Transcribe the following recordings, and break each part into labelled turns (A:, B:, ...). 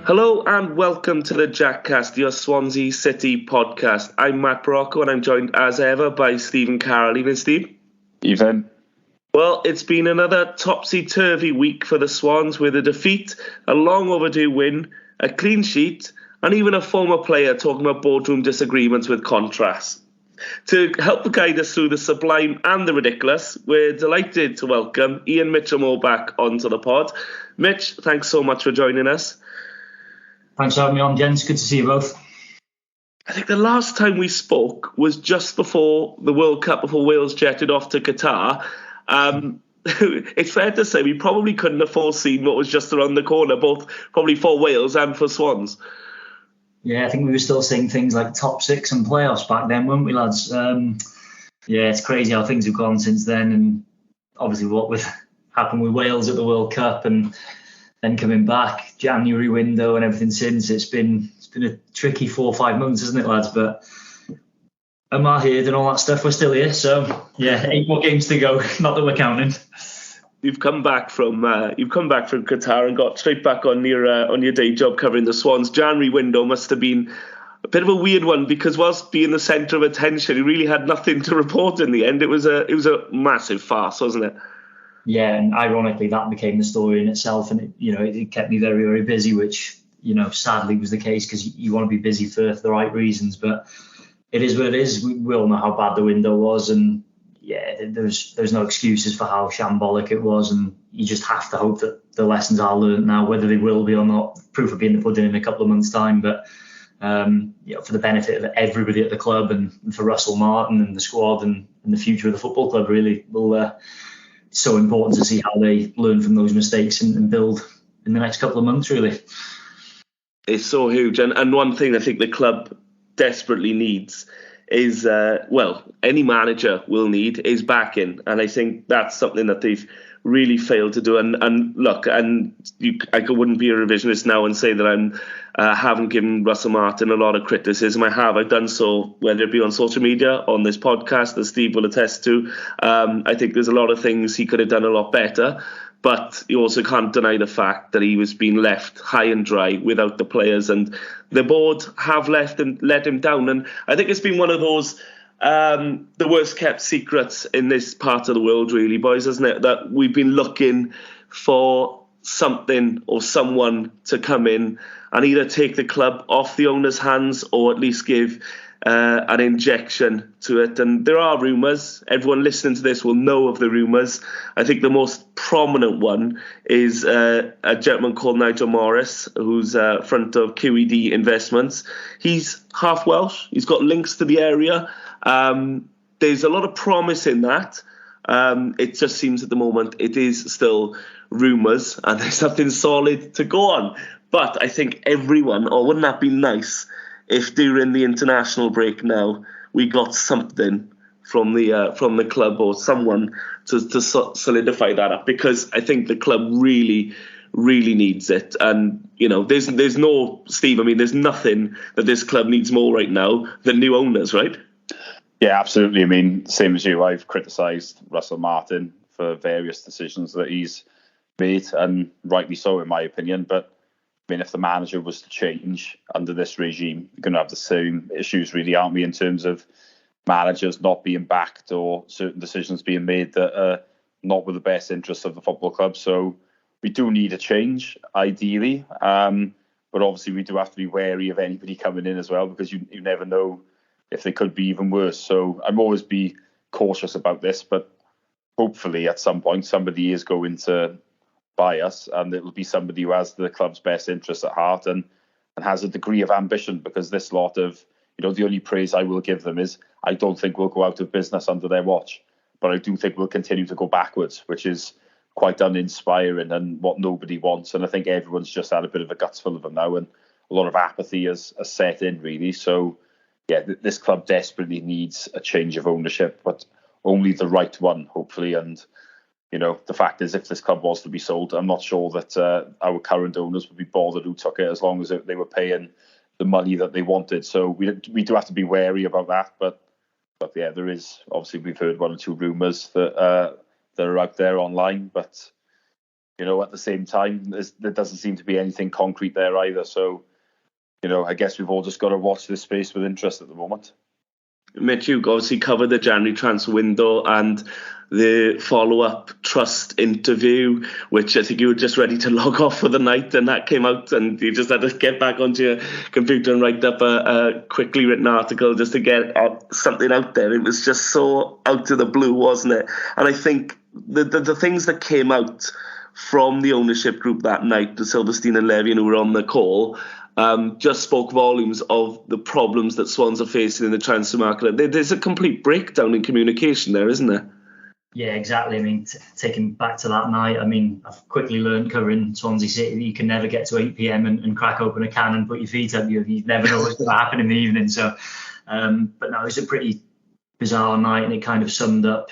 A: Hello and welcome to the Jackcast, your Swansea City podcast. I'm Matt Brocco and I'm joined as ever by Stephen Carroll. Evening, Steve.
B: Evening.
A: Well, it's been another topsy-turvy week for the Swans with a defeat, a long overdue win, a clean sheet, and even a former player talking about boardroom disagreements with contrast. To help guide us through the sublime and the ridiculous, we're delighted to welcome Ian Mitchelmore back onto the pod. Mitch, thanks so much for joining us.
C: Thanks for having me on, gents. Good to see you both.
A: I think the last time we spoke was just before the World Cup, before Wales jetted off to Qatar. It's fair to say we probably couldn't have foreseen what was just around the corner, both probably for Wales and for Swans.
C: Yeah, I think we were still saying things like top six and playoffs back then, weren't we, lads? It's crazy how things have gone since then, and obviously what happened with Wales at the World Cup and then coming back, January window and everything since. It's been a tricky 4 or 5 months, isn't it, lads? But Omar here and all that stuff, we're still here. So yeah, 8 more games to go. Not that we're counting.
A: You've come back from Qatar and got straight back on your day job covering the Swans. January window must have been a bit of a weird one because whilst being the centre of attention, he really had nothing to report in the end. It was a massive farce, wasn't it?
C: Yeah, and ironically, that became the story in itself, and it kept me very, very busy, which sadly was the case because you want to be busy for the right reasons. But it is what it is. We all know how bad the window was, and yeah, there's no excuses for how shambolic it was, and you just have to hope that the lessons are learned now, whether they will be or not. Proof will be in the pudding in a couple of months' time, but for the benefit of everybody at the club and for Russell Martin and the squad and the future of the football club, really, it's so important to see how they learn from those mistakes and build in the next couple of months, really.
A: It's so huge. And one thing I think the club desperately needs is, any manager will need is backing. And I think that's something that they've really failed to do. And look, I wouldn't be a revisionist now and say that I haven't given Russell Martin a lot of criticism. I've done so, whether it be on social media, on this podcast, as Steve will attest to. I think there's a lot of things he could have done a lot better. But you also can't deny the fact that he was being left high and dry without the players, and the board have left and let him down. And I think it's been one of those the worst kept secrets in this part of the world, really, boys, isn't it? That we've been looking for something or someone to come in and either take the club off the owner's hands or at least give an injection to it. And there are rumours. Everyone listening to this will know of the rumours. I think the most prominent one is a gentleman called Nigel Morris, who's front of QED Investments. He's half Welsh. He's got links to the area. There's a lot of promise in that. It just seems at the moment it is still rumours and there's nothing solid to go on. But I think everyone, or wouldn't that be nice if during the international break now we got something from the club or someone to solidify that up, because I think the club really, really needs it. And there's no, Steve, there's nothing that this club needs more right now than new owners, right?
B: Yeah, absolutely. Same as you, I've criticised Russell Martin for various decisions that he's made, and rightly so in my opinion. But if the manager was to change under this regime, you're going to have the same issues, really, aren't we, in terms of managers not being backed or certain decisions being made that are not with the best interests of the football club. So we do need a change, ideally. But obviously we do have to be wary of anybody coming in as well, because you never know if they could be even worse. So I'm always be cautious about this, but hopefully at some point somebody is going to buy us, and it'll be somebody who has the club's best interests at heart and has a degree of ambition, because this lot of, the only praise I will give them is I don't think we'll go out of business under their watch, but I do think we'll continue to go backwards, which is quite uninspiring and what nobody wants. And I think everyone's just had a bit of a guts full of them now, and a lot of apathy has set in, really. So yeah, this club desperately needs a change of ownership, but only the right one, hopefully. And the fact is, if this club was to be sold, I'm not sure that our current owners would be bothered who took it, as long as they were paying the money that they wanted. So we do have to be wary about that. But yeah, there is, obviously, we've heard 1 or 2 rumours that are out there online. But at the same time, there doesn't seem to be anything concrete there either. So, I guess we've all just got to watch this space with interest at the moment.
A: Mitch, you obviously covered the January transfer window and the follow-up Trust interview, which I think you were just ready to log off for the night, and that came out and you just had to get back onto your computer and write up a quickly written article just to get something out there. It was just so out of the blue, wasn't it? And I think the things that came out from the ownership group that night, the Silverstein and Levy who were on the call, just spoke volumes of the problems that Swans are facing in the transfer market. There's a complete breakdown in communication there, isn't there?
C: Yeah, exactly. I mean, taking back to that night, I mean, I've quickly learned covering Swansea City that you can never get to 8 p.m. and crack open a can and put your feet up. You never know what's going to happen in the evening. So, but no, it was a pretty bizarre night, and it kind of summed up,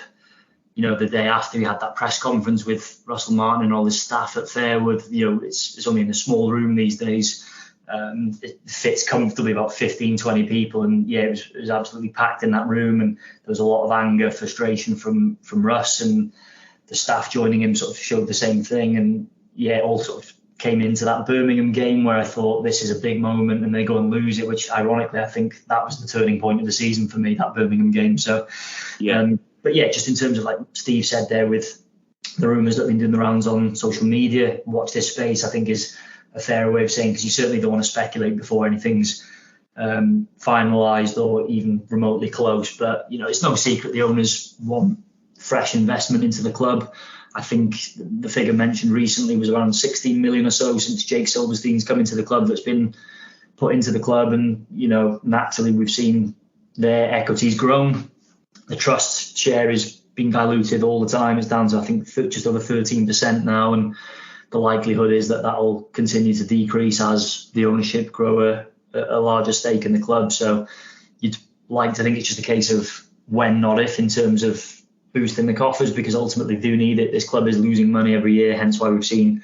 C: the day after we had that press conference with Russell Martin and all his staff at Fairwood. It's only in a small room these days. It fits comfortably about 15, 20 people, and yeah, it was absolutely packed in that room, and there was a lot of anger, frustration from Russ, and the staff joining him sort of showed the same thing. And yeah, it all sort of came into that Birmingham game where I thought this is a big moment, and they go and lose it, which ironically I think that was the turning point of the season for me, that Birmingham game. So yeah, but yeah, just in terms of like Steve said there with the rumours that have been doing the rounds on social media, watch this space, I think is a fair way of saying, because you certainly don't want to speculate before anything's finalised or even remotely close. But it's no secret the owners want fresh investment into the club. I think the figure mentioned recently was around 16 million or so since Jake Silverstein's come into the club that's been put into the club, and naturally we've seen their equities grown. The trust share is being diluted all the time. It's down to I think just over 13% now, and the likelihood is that will continue to decrease as the ownership grow a larger stake in the club. So you'd like to think it's just a case of when, not if, in terms of boosting the coffers, because ultimately they do need it. This club is losing money every year, hence why we've seen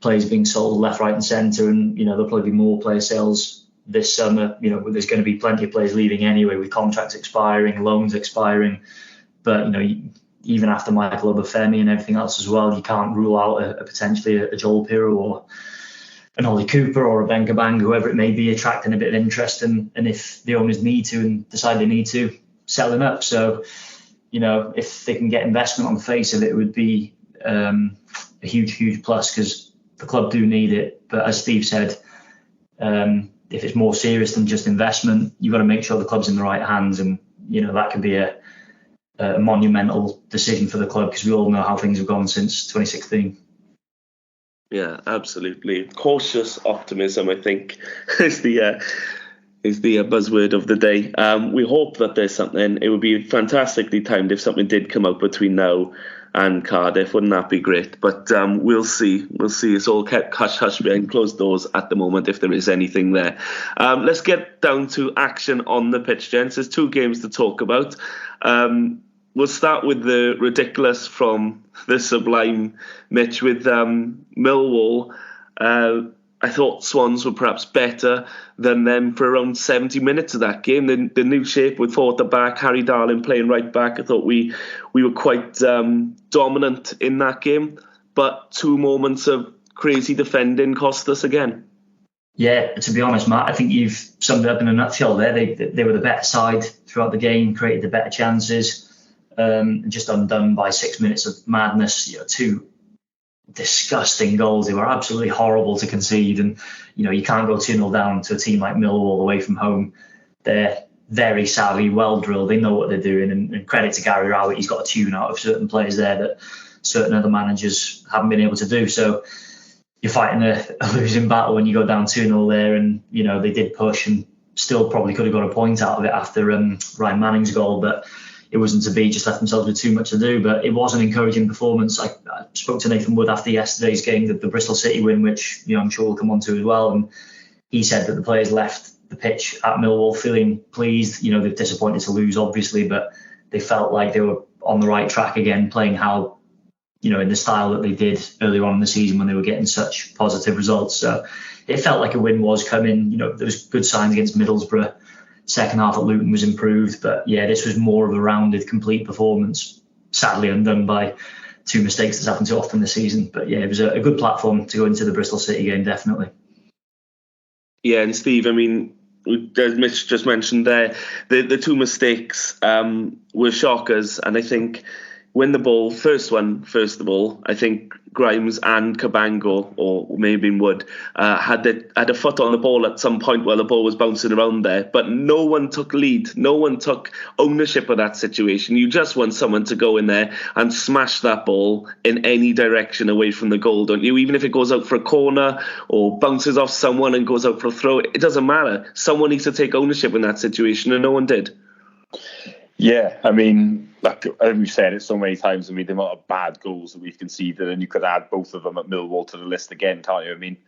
C: players being sold left, right and centre, and there'll probably be more player sales this summer. There's going to be plenty of players leaving anyway, with contracts expiring, loans expiring. But even after Michael Obafemi and everything else as well, you can't rule out a potentially a Joel Pirro or an Ollie Cooper or a Ben Kabang, whoever it may be, attracting a bit of interest, and if the owners need to and decide they need to, selling up. So, if they can get investment on the face of it, it would be a huge plus, because the club do need it. But as Steve said, if it's more serious than just investment, you've got to make sure the club's in the right hands, and that could be a monumental decision for the club, because we all know how things have gone since 2016.
A: Yeah, absolutely. Cautious optimism, I think, is the buzzword of the day. We hope that there's something. It would be fantastically timed if something did come out between now and Cardiff. Wouldn't that be great? But we'll see. It's all kept hush behind closed doors at the moment, if there is anything there. Let's get down to action on the pitch, gents. There's two games to talk about. We'll start with the ridiculous from the sublime, Mitch, with Millwall. I thought Swans were perhaps better than them for around 70 minutes of that game. The new shape with four at the back, Harry Darling playing right back. I thought we were quite dominant in that game. But 2 moments of crazy defending cost us again.
C: Yeah, to be honest, Matt, I think you've summed it up in a nutshell there. They were the better side throughout the game, created the better chances. Just undone by 6 minutes of madness. 2 disgusting goals. They were absolutely horrible to concede, and you can't go 2-0 down to a team like Millwall away from home. They're very savvy, well drilled. They know what they're doing, and credit to Gary Rowett. He's got a tune out of certain players there that certain other managers haven't been able to do. So you're fighting a losing battle when you go down 2-0 there, and they did push and still probably could have got a point out of it after Ryan Manning's goal, but it wasn't to be, just left themselves with too much to do. But it was an encouraging performance. I spoke to Nathan Wood after yesterday's game, the Bristol City win, which I'm sure we'll come on to as well. And he said that the players left the pitch at Millwall feeling pleased. They're disappointed to lose, obviously, but they felt like they were on the right track again, playing how, in the style that they did earlier on in the season when they were getting such positive results. So it felt like a win was coming. There was good signs against Middlesbrough. Second half at Luton was improved, but yeah, this was more of a rounded, complete performance. Sadly undone by two mistakes that's happened too often this season. But yeah, it was a good platform to go into the Bristol City game, definitely.
A: Yeah, and Steve, I mean, as Mitch just mentioned there, the two mistakes were shockers, and I think when the ball, first of all, I think Grimes and Cabango, or maybe Wood, had a foot on the ball at some point while the ball was bouncing around there, but no one took lead, no one took ownership of that situation. You just want someone to go in there and smash that ball in any direction away from the goal, don't you? Even if it goes out for a corner or bounces off someone and goes out for a throw, it doesn't matter. Someone needs to take ownership in that situation, and no one did.
B: Yeah, I mean, like we've said it so many times. I mean, the amount of bad goals that we've conceded, and you could add both of them at Millwall to the list again, can't you? I mean,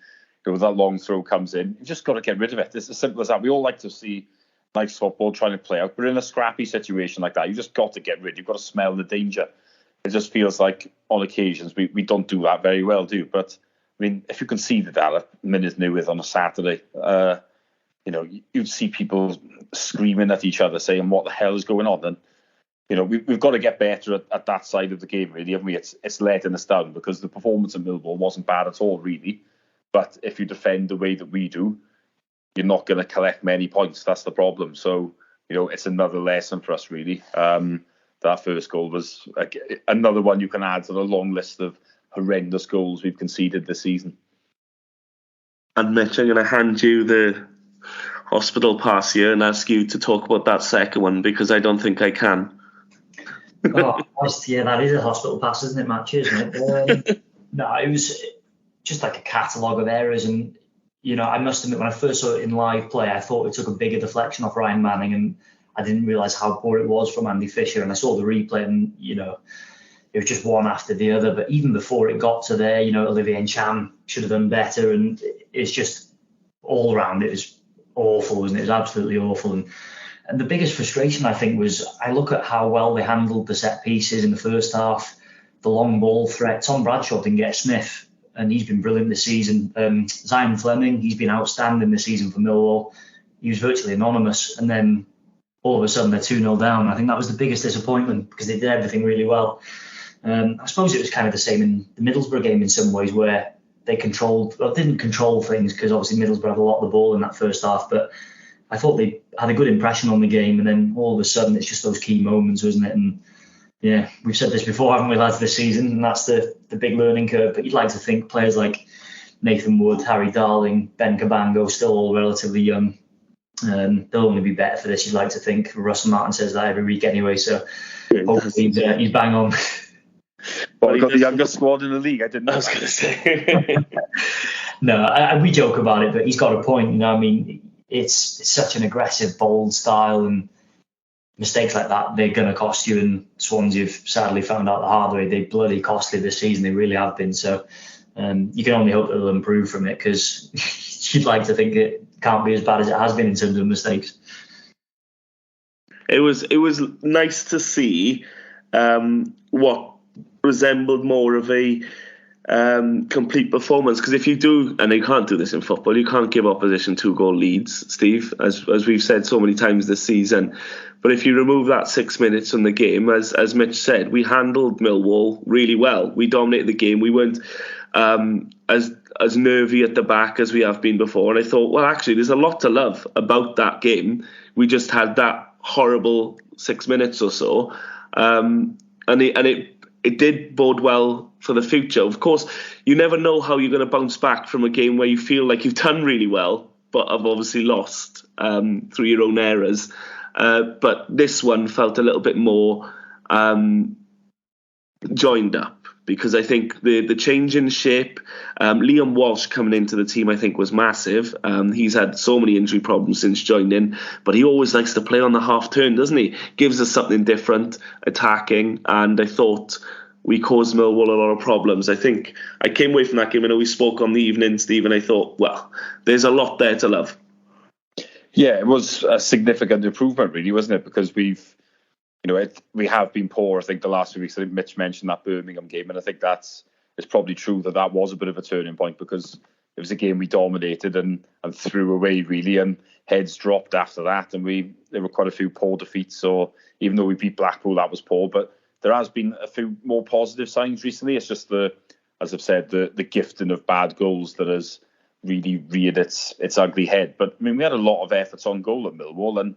B: that long throw comes in, you've just got to get rid of it. It's as simple as that. We all like to see nice football trying to play out, but in a scrappy situation like that, you just got to get rid. You've got to smell the danger. It just feels like on occasions we don't do that very well, do you? But I mean, if you conceded that at Minutes Newith on a Saturday, you'd see people screaming at each other saying, what the hell is going on? And, we've got to get better at that side of the game, really, haven't we? It's letting us down, because the performance at Millwall wasn't bad at all, really. But if you defend the way that we do, you're not going to collect many points. That's the problem. So, it's another lesson for us, really. That first goal was another one you can add to the long list of horrendous goals we've conceded this season.
A: And Mitch, I'm going to hand you the hospital pass here and ask you to talk about that second one, because I don't think I can.
C: Yeah, that is a hospital pass, isn't it, Match, isn't it? No, it was just like a catalogue of errors, and I must admit, when I first saw it in live play, I thought it took a bigger deflection off Ryan Manning, and I didn't realise how poor it was from Andy Fisher. And I saw the replay, and it was just one after the other. But even before it got to there, Olivier Ncham should have done better, and it's just all round it was awful, wasn't it? It was absolutely awful. And the biggest frustration, I think, was I look at how well they handled the set pieces in the first half, the long ball threat. Tom Bradshaw didn't get a sniff, and he's been brilliant this season. Zion Fleming, he's been outstanding this season for Millwall. He was virtually anonymous, and then all of a sudden they're 2-0 down. I think that was the biggest disappointment, because they did everything really well. I suppose it was kind of the same in the Middlesbrough game in some ways, where they didn't control things, because obviously Middlesbrough had a lot of the ball in that first half, but I thought they had a good impression on the game, and then all of a sudden it's just those key moments, wasn't it? And yeah, we've said this before, haven't we, lads, this season, and that's the big learning curve. But you'd like to think players like Nathan Wood, Harry Darling, Ben Cabango, still all relatively young, they'll only be better for this, you'd like to think. Russell Martin says that every week anyway, so hopefully he's bang on.
B: Well, we've got the youngest squad in the league. I was going to say.
C: No, we joke about it, but he's got a point. I mean, it's such an aggressive, bold style, and mistakes like that, they're going to cost you. And Swansea have sadly found out the hard way. They're bloody costly this season. They really have been. So you can only hope that they'll improve from it, because you'd like to think it can't be as bad as it has been in terms of mistakes.
A: It was nice to see what resembled more of a complete performance, because if you do, and you can't do this in football, you can't give opposition 2-goal leads, Steve, as we've said so many times this season. But if you remove that 6 minutes from the game, as Mitch said, we handled Millwall really well. We dominated the game. We weren't as nervy at the back as we have been before. And I thought, well, actually, there's a lot to love about that game. We just had that horrible 6 minutes or so, and it did bode well for the future. Of course, you never know how you're going to bounce back from a game where you feel like you've done really well, but have obviously lost through your own errors. But this one felt a little bit more joined up, because I think the change in shape, Liam Walsh coming into the team, I think was massive. He's had so many injury problems since joining, but he always likes to play on the half turn, doesn't he? Gives us something different, attacking, and I thought we caused Millwall a lot of problems. I think I came away from that game, I know we spoke on the evening, Steve, and I thought, well, there's a lot there to love.
B: Yeah, it was a significant improvement, really, wasn't it? Because we have been poor, I think, the last few weeks. I think Mitch mentioned that Birmingham game, and I think it's probably true that was a bit of a turning point, because it was a game we dominated and threw away, really, and heads dropped after that, and there were quite a few poor defeats. So even though we beat Blackpool, that was poor, but there has been a few more positive signs recently. It's just as I've said, the gifting of bad goals that has really reared its ugly head. But I mean, we had a lot of efforts on goal at Millwall and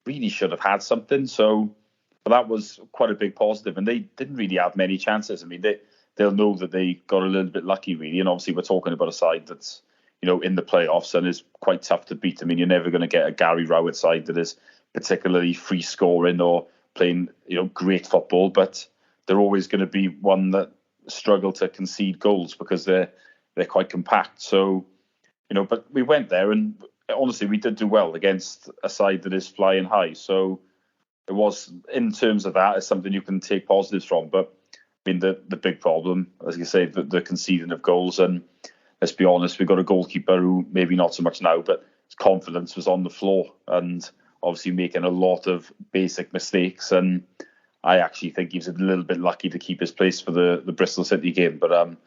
B: really should have had something. So, but that was quite a big positive, and they didn't really have many chances. I mean, they'll know that they got a little bit lucky, really. And obviously, we're talking about a side that's, in the playoffs and is quite tough to beat. I mean, you're never going to get a Gary Rowett side that is particularly free scoring or playing, great football, but they're always going to be one that struggle to concede goals because they're quite compact. So, but we went there and honestly, we did do well against a side that is flying high. So it was, in terms of that, it's something you can take positives from. But I mean, the big problem, as you say, the conceding of goals. And let's be honest, we've got a goalkeeper who maybe not so much now, but his confidence was on the floor and obviously making a lot of basic mistakes. And I actually think he was a little bit lucky to keep his place for the Bristol City game. But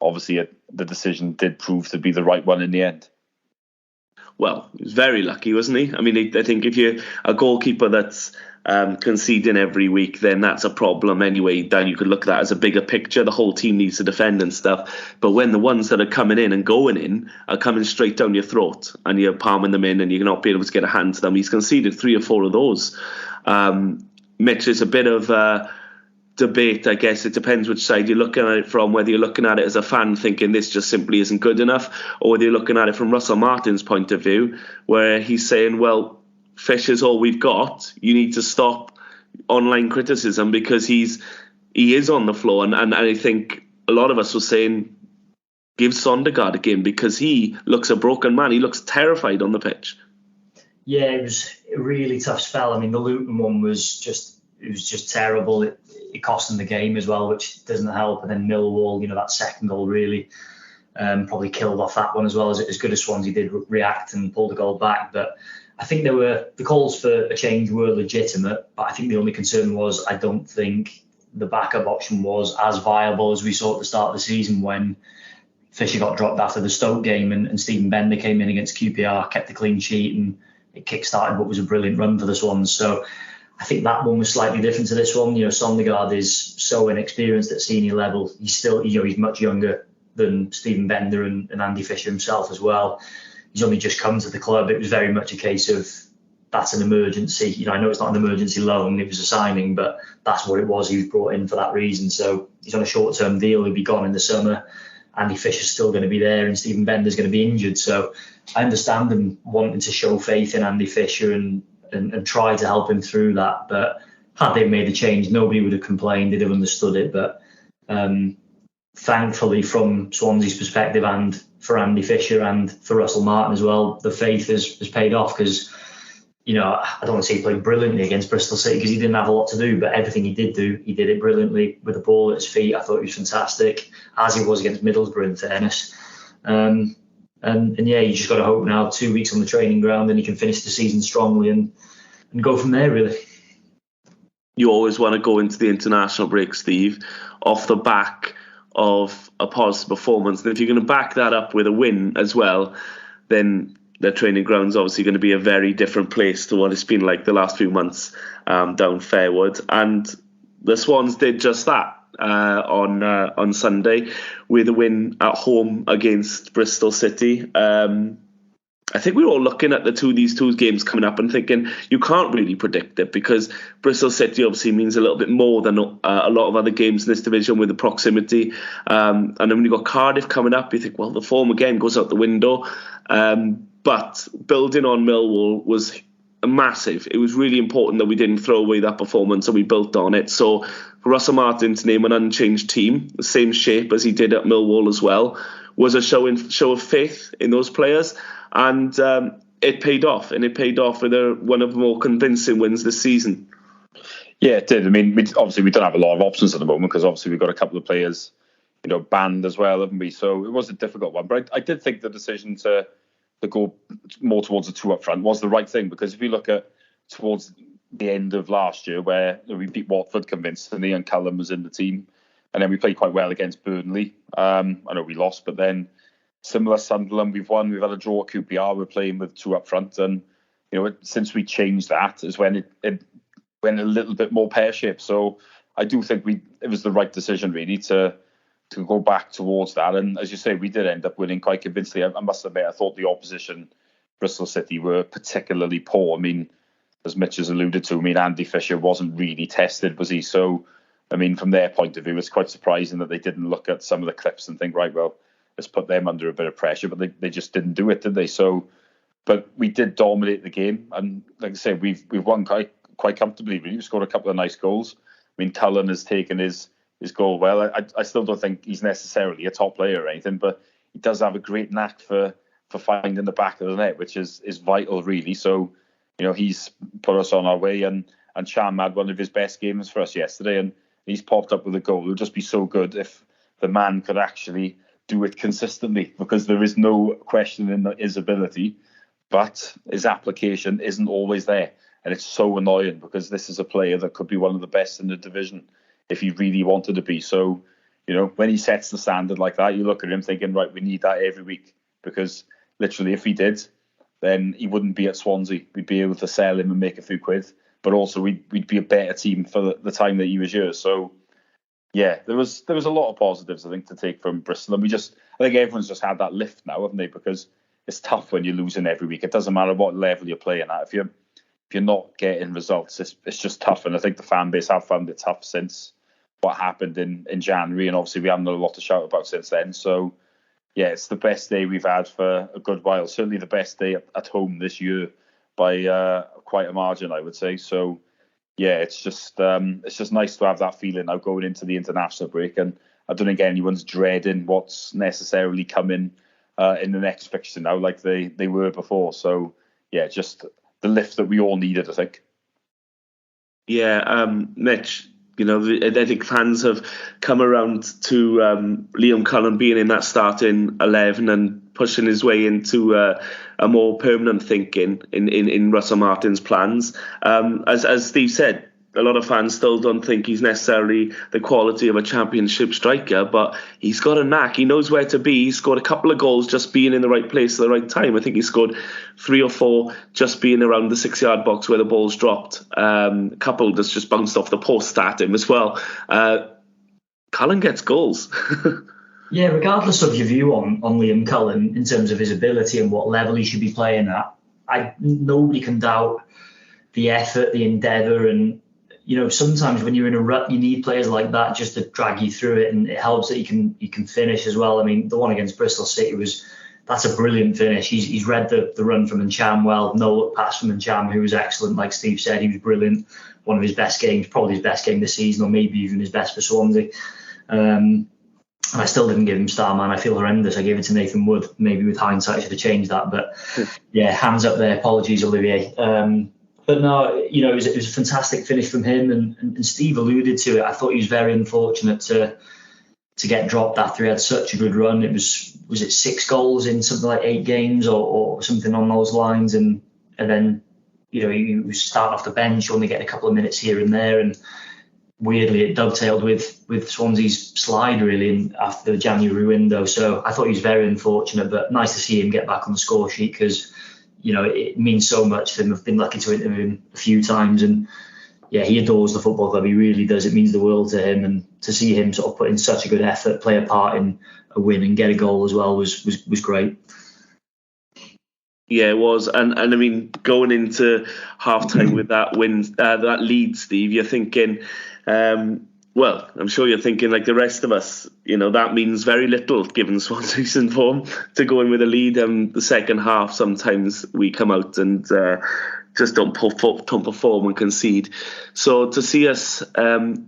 B: obviously the decision did prove to be the right one in the end.
A: Well, he was very lucky, wasn't he? I mean, I think if you're a goalkeeper that's conceding every week, then that's a problem anyway. Then you could look at that as a bigger picture. The whole team needs to defend and stuff. But when the ones that are coming in and going in are coming straight down your throat and you're palming them in and you're not being able to get a hand to them, he's conceded 3 or 4 of those. Mitch, is a bit of debate, I guess. It depends which side you're looking at it from, whether you're looking at it as a fan thinking this just simply isn't good enough, or whether you're looking at it from Russell Martin's point of view, where he's saying, well, Fish is all we've got. You need to stop online criticism because he is on the floor. And I think a lot of us were saying, give Sondergaard a game because he looks a broken man. He looks terrified on the pitch.
C: Yeah, it was a really tough spell. I mean, the Luton one was just terrible. It cost them the game as well, which doesn't help. And then Millwall, that second goal really probably killed off that one as well. As good as Swansea did react and pull the goal back. But I think the calls for a change were legitimate. But I think the only concern was I don't think the backup option was as viable as we saw at the start of the season when Fisher got dropped after the Stoke game and Stephen Bender came in against QPR, kept the clean sheet, and it kick-started what was a brilliant run for the Swans. So I think that one was slightly different to this one. Sondergaard is so inexperienced at senior level. He's still, he's much younger than Stephen Bender and Andy Fisher himself as well. He's only just come to the club. It was very much a case of that's an emergency. I know it's not an emergency loan, it was a signing, but that's what it was. He was brought in for that reason. So he's on a short-term deal. He'll be gone in the summer. Andy Fisher's still going to be there and Stephen Bender's going to be injured. So I understand them wanting to show faith in Andy Fisher and try to help him through that. But had they made a change, nobody would have complained. They'd have understood it. But thankfully, from Swansea's perspective and for Andy Fisher and for Russell Martin as well, the faith has paid off because, I don't want to say he played brilliantly against Bristol City because he didn't have a lot to do, but everything he did do, he did it brilliantly with the ball at his feet. I thought he was fantastic, as he was against Middlesbrough, in fairness. And yeah, you just got to hope now 2 weeks on the training ground and he can finish the season strongly and go from there, really.
A: You always want to go into the international break, Steve, off the back of a positive performance. And if you're going to back that up with a win as well, then the training ground's obviously going to be a very different place to what it's been like the last few months down Fairwood. And the Swans did just that on Sunday with a win at home against Bristol City. I think we were all looking at these two games coming up and thinking you can't really predict it because Bristol City obviously means a little bit more than a lot of other games in this division with the proximity. And then when you've got Cardiff coming up, you think, well, the form again goes out the window. But building on Millwall was massive. It was really important that we didn't throw away that performance and we built on it. So for Russell Martin to name an unchanged team, the same shape as he did at Millwall as well, was a show of faith in those players. And it paid off. And it paid off with one of the more convincing wins this season.
B: Yeah, it did. I mean, we don't have a lot of options at the moment because obviously we've got a couple of players, banned as well, haven't we? So it was a difficult one. But I did think the decision to go more towards the two up front was the right thing because if you look at towards the end of last year where we beat Watford convincingly and Cullen was in the team and then we played quite well against Burnley. I know we lost, but then similar Sunderland, we've won. We've had a draw at QPR. We're playing with two up front. And, since we changed that is when it went a little bit more pear-shaped. So I do think it was the right decision really to go back towards that. And as you say, we did end up winning quite convincingly. I must admit, I thought the opposition, Bristol City, were particularly poor. I mean, as Mitch has alluded to, I mean, Andy Fisher wasn't really tested, was he? So, I mean, from their point of view, it's quite surprising that they didn't look at some of the clips and think, right, well, let's put them under a bit of pressure. But they just didn't do it, did they? So, but we did dominate the game. And like I said, we've won quite comfortably, really. We scored a couple of nice goals. I mean, Cullen has taken his goal well. I still don't think he's necessarily a top player or anything, but he does have a great knack for finding the back of the net, which is vital, really. So, he's put us on our way, and Cham had one of his best games for us yesterday, and he's popped up with a goal. It would just be so good if the man could actually do it consistently, because there is no question in his ability, but his application isn't always there. And it's so annoying, because this is a player that could be one of the best in the division if he really wanted to be. So, when he sets the standard like that, you look at him thinking, right, we need that every week, because literally if he did, then he wouldn't be at Swansea. We'd be able to sell him and make a few quid, but also we'd be a better team for the time that he was here. So, yeah, there was a lot of positives, I think, to take from Bristol. And I think everyone's just had that lift now, haven't they? Because it's tough when you're losing every week. It doesn't matter what level you're playing at. If you're not getting results, it's just tough. And I think the fan base have found it tough since what happened in January. And obviously we haven't had a lot to shout about since then. So, yeah, it's the best day we've had for a good while. Certainly the best day at home this year by quite a margin, I would say. So, yeah, it's just nice to have that feeling now going into the international break. And I don't think anyone's dreading what's necessarily coming in the next fixture now, like they were before. So, yeah, just the lift that we all needed, I think.
A: Yeah, Mitch, I think fans have come around to Liam Cullen being in that starting 11 and pushing his way into a more permanent thinking in Russell Martin's plans. As Steve said, a lot of fans still don't think he's necessarily the quality of a championship striker, but he's got a knack. He knows where to be. He scored a couple of goals just being in the right place at the right time. I think he scored 3 or 4 just being around the 6-yard box where the ball's dropped. A couple that's just bounced off the post at him as well. Cullen gets goals.
C: Yeah, regardless of your view on Liam Cullen in terms of his ability and what level he should be playing at, nobody can doubt the effort, the endeavour, and sometimes when you're in a rut, you need players like that just to drag you through it, and it helps that you can finish as well. I mean, the one against Bristol City that's a brilliant finish. He's read the run from Ncham well, no look pass from Ncham, who was excellent. Like Steve said, he was brilliant. One of his best games, probably his best game this season, or maybe even his best for Swansea. And I still didn't give him star man. I feel horrendous. I gave it to Nathan Wood. Maybe with hindsight, I should have changed that. But yeah, hands up there. Apologies, Olivier. But no, it was a fantastic finish from him, and Steve alluded to it. I thought he was very unfortunate to get dropped after he had such a good run. It was it 6 goals in something like 8 games or something on those lines, and then he was starting off the bench, only getting a couple of minutes here and there, and weirdly it dovetailed with Swansea's slide really after the January window. So I thought he was very unfortunate, but nice to see him get back on the score sheet, because it means so much to him. I've been lucky to interview him a few times, and yeah, he adores the football club. He really does. It means the world to him, and to see him sort of put in such a good effort, play a part in a win and get a goal as well was great.
A: Yeah, it was, and I mean, going into halftime with that win, that lead, Steve, you're thinking, well, I'm sure you're thinking like the rest of us, that means very little given Swansea's in form to go in with a lead. The second half, sometimes we come out and just don't perform and concede. So to see us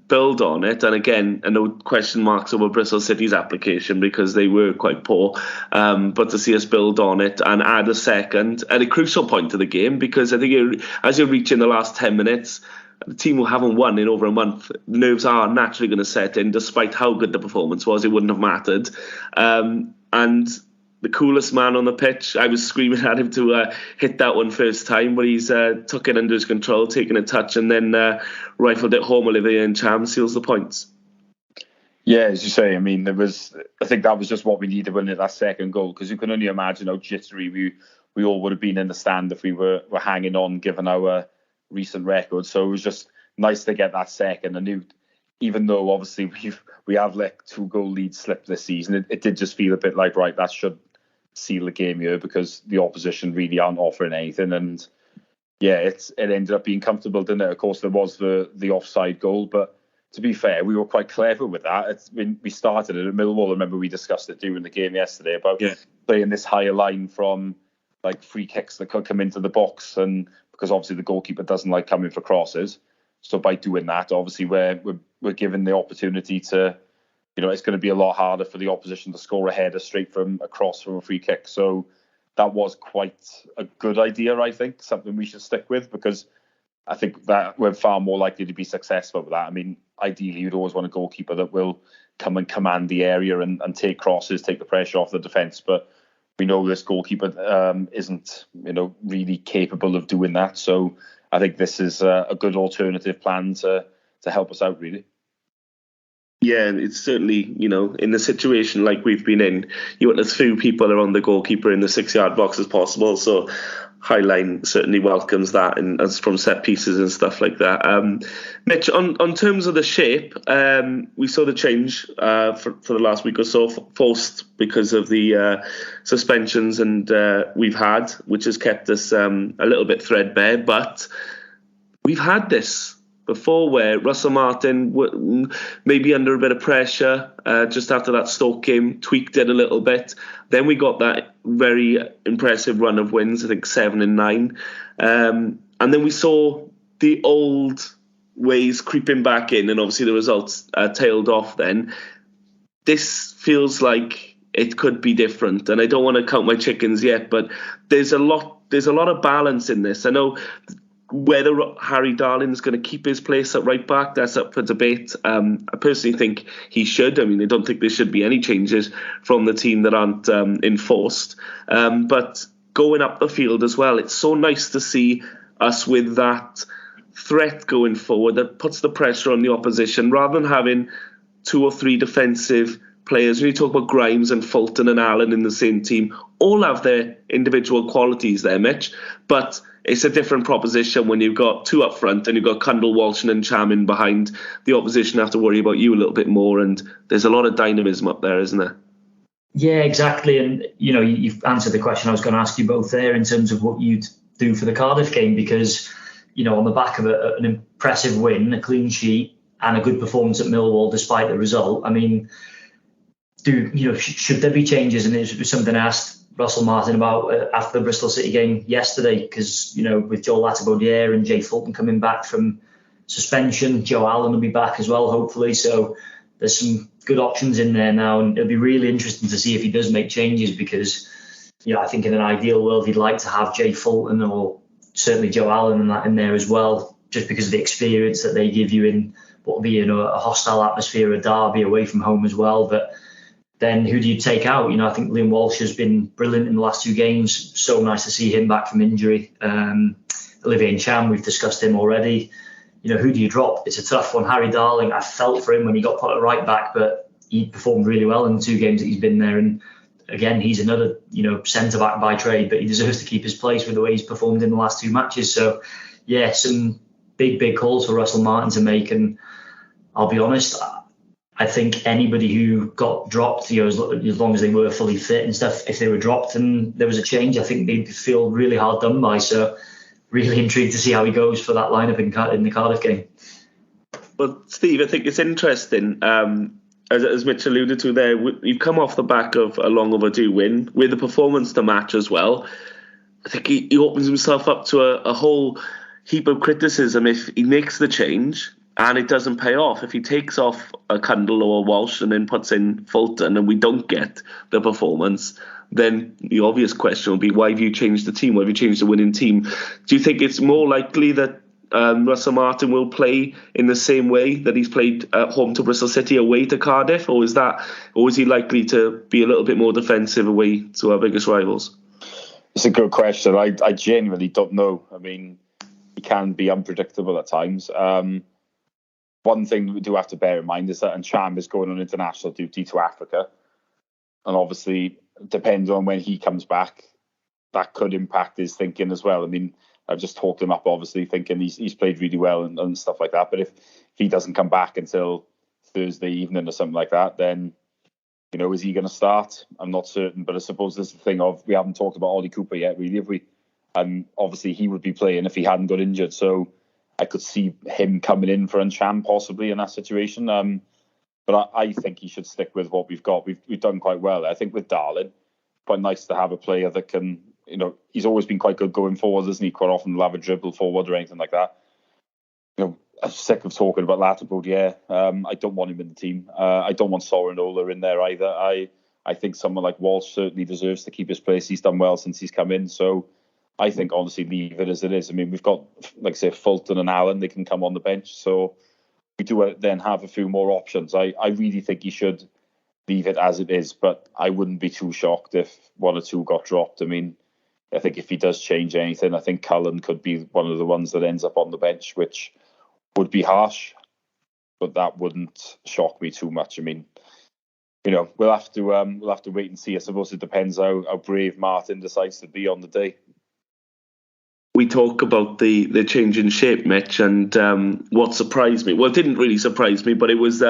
A: build on it, and again, I know question marks over Bristol City's application because they were quite poor, but to see us build on it and add a second at a crucial point of the game, because I think as you're reaching the last 10 minutes, the team who haven't won in over a month, nerves are naturally going to set in. Despite how good the performance was, it wouldn't have mattered. And the coolest man on the pitch, I was screaming at him to hit that one first time, but he's took it under his control, taken a touch, and then rifled it home. Olivier Ncham seals the points.
B: Yeah, as you say, I mean, I think that was just what we needed when that second goal, because you can only imagine how jittery we all would have been in the stand if we were hanging on, given our recent record. So it was just nice to get that second. I knew even though obviously we have let 2-goal leads slip this season, it did just feel a bit like, right, that should seal the game here because the opposition really aren't offering anything. And yeah, it ended up being comfortable, didn't it? Of course, there was the offside goal, but to be fair, we were quite clever with that. When we started it at Millwall, I remember we discussed it during the game yesterday about playing this higher line from like free kicks that could come into the box, and because obviously the goalkeeper doesn't like coming for crosses. So by doing that, obviously we're given the opportunity to, it's going to be a lot harder for the opposition to score a header straight from across from a free kick. So that was quite a good idea, I think, something we should stick with, because I think that we're far more likely to be successful with that. I mean, ideally, you'd always want a goalkeeper that will come and command the area and take crosses, take the pressure off the defence. But we know this goalkeeper isn't, really capable of doing that. So I think this is a good alternative plan to help us out, really.
A: Yeah, it's certainly, in the situation like we've been in, you want as few people around the goalkeeper in the 6-yard box as possible. So Highline certainly welcomes that, and as from set pieces and stuff like that. Mitch, on terms of the shape, we saw the change for the last week or so, forced because of the suspensions and we've had, which has kept us a little bit threadbare. But we've had this before where Russell Martin, maybe under a bit of pressure, just after that Stoke game, tweaked it a little bit. Then we got that very impressive run of wins, I think 7 and 9. And then we saw the old ways creeping back in, and obviously the results tailed off then. This feels like it could be different, and I don't want to count my chickens yet, but there's a lot of balance in this. I know whether Harry Darling's going to keep his place at right back, that's up for debate. I personally think he should. I mean, I don't think there should be any changes from the team that aren't enforced. But going up the field as well, it's so nice to see us with that threat going forward that puts the pressure on the opposition, rather than having 2 or 3 defensive players. When you talk about Grimes and Fulton and Allen in the same team, all have their individual qualities there, Mitch, but it's a different proposition when you've got 2 up front and you've got Cundall, Walsh and Cham in behind. The opposition have to worry about you a little bit more, and there's a lot of dynamism up there, isn't there?
C: Yeah, exactly. And, you've answered the question I was going to ask you both there in terms of what you'd do for the Cardiff game, because, on the back of an impressive win, a clean sheet and a good performance at Millwall despite the result, I mean, should there be changes? And it was something I asked Russell Martin about after the Bristol City game yesterday, because with Joel Latibaudiere and Jay Fulton coming back from suspension, Joe Allen will be back as well, hopefully. So there's some good options in there now, and it'll be really interesting to see if he does make changes, because I think in an ideal world he'd like to have Jay Fulton or certainly Joe Allen and that in there as well, just because of the experience that they give you in what will be a hostile atmosphere, a derby away from home as well. But then who do you take out? I think Liam Walsh has been brilliant in the last 2 games. So nice to see him back from injury. Olivier Cham, we've discussed him already. Who do you drop? It's a tough one. Harry Darling, I felt for him when he got put at right back, but he performed really well in the 2 games that he's been there. And again, he's another, centre back by trade, but he deserves to keep his place with the way he's performed in the last 2 matches. So yeah, some big calls for Russell Martin to make. And I'll be honest, I think anybody who got dropped, as long as they were fully fit and stuff, if they were dropped and there was a change, I think they'd feel really hard done by. So really intrigued to see how he goes for that lineup in the Cardiff game.
A: But Steve, I think it's interesting, as Mitch alluded to there, you've come off the back of a long overdue win with a performance to match as well. I think he opens himself up to a whole heap of criticism if he makes the change and it doesn't pay off. If he takes off a Cundall or a Walsh and then puts in Fulton and we don't get the performance, then the obvious question will be, why have you changed the team? Why have you changed the winning team? Do you think it's more likely that Russell Martin will play in the same way that he's played at home to Bristol City, away to Cardiff, or is he likely to be a little bit more defensive away to our biggest rivals?
B: It's a good question. I genuinely don't know. I mean, he can be unpredictable at times. One thing we do have to bear in mind is that Cham is going on international duty to Africa. And obviously, depends on when he comes back, that could impact his thinking as well. I mean, I've just talked him up, obviously, thinking he's played really well and stuff like that. But if he doesn't come back until Thursday evening or something like that, then, is he going to start? I'm not certain, but I suppose there's the thing of, we haven't talked about Ollie Cooper yet, really, have we? And obviously he would be playing if he hadn't got injured, so I could see him coming in for Encham possibly in that situation. But I think he should stick with what we've got. We've done quite well. I think with Darling, quite nice to have a player that can, he's always been quite good going forward, isn't he? Quite often he'll have a dribble forward or anything like that. I'm sick of talking about Latterboard, yeah. I don't want him in the team. I don't want Sorinola in there either. I think someone like Walsh certainly deserves to keep his place. He's done well since he's come in. So I think, honestly, leave it as it is. I mean, we've got, like I say, Fulton and Allen. They can come on the bench. So we do then have a few more options. I really think he should leave it as it is. But I wouldn't be too shocked if one or two got dropped. I mean, I think if he does change anything, I think Cullen could be one of the ones that ends up on the bench, which would be harsh, but that wouldn't shock me too much. I mean, we'll have to wait and see. I suppose it depends how brave Martin decides to be on the day.
A: We talk about the change in shape, Mitch, and what surprised me. Well, it didn't really surprise me, but it was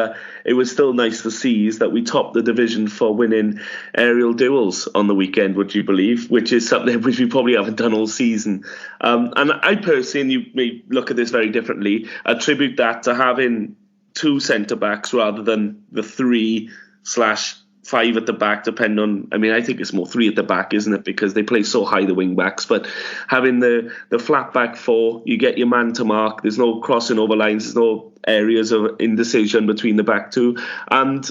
A: still nice to see is that we topped the division for winning aerial duels on the weekend. Would you believe? Which is something which we probably haven't done all season. And I personally, and you may look at this very differently, attribute that to having two centre backs rather than the 3/5 at the back, depending on, I mean, I think it's more 3 at the back, isn't it? Because they play so high, the wing backs. But having the flat back 4, you get your man to mark. There's no crossing over lines. There's no areas of indecision between the back 2. And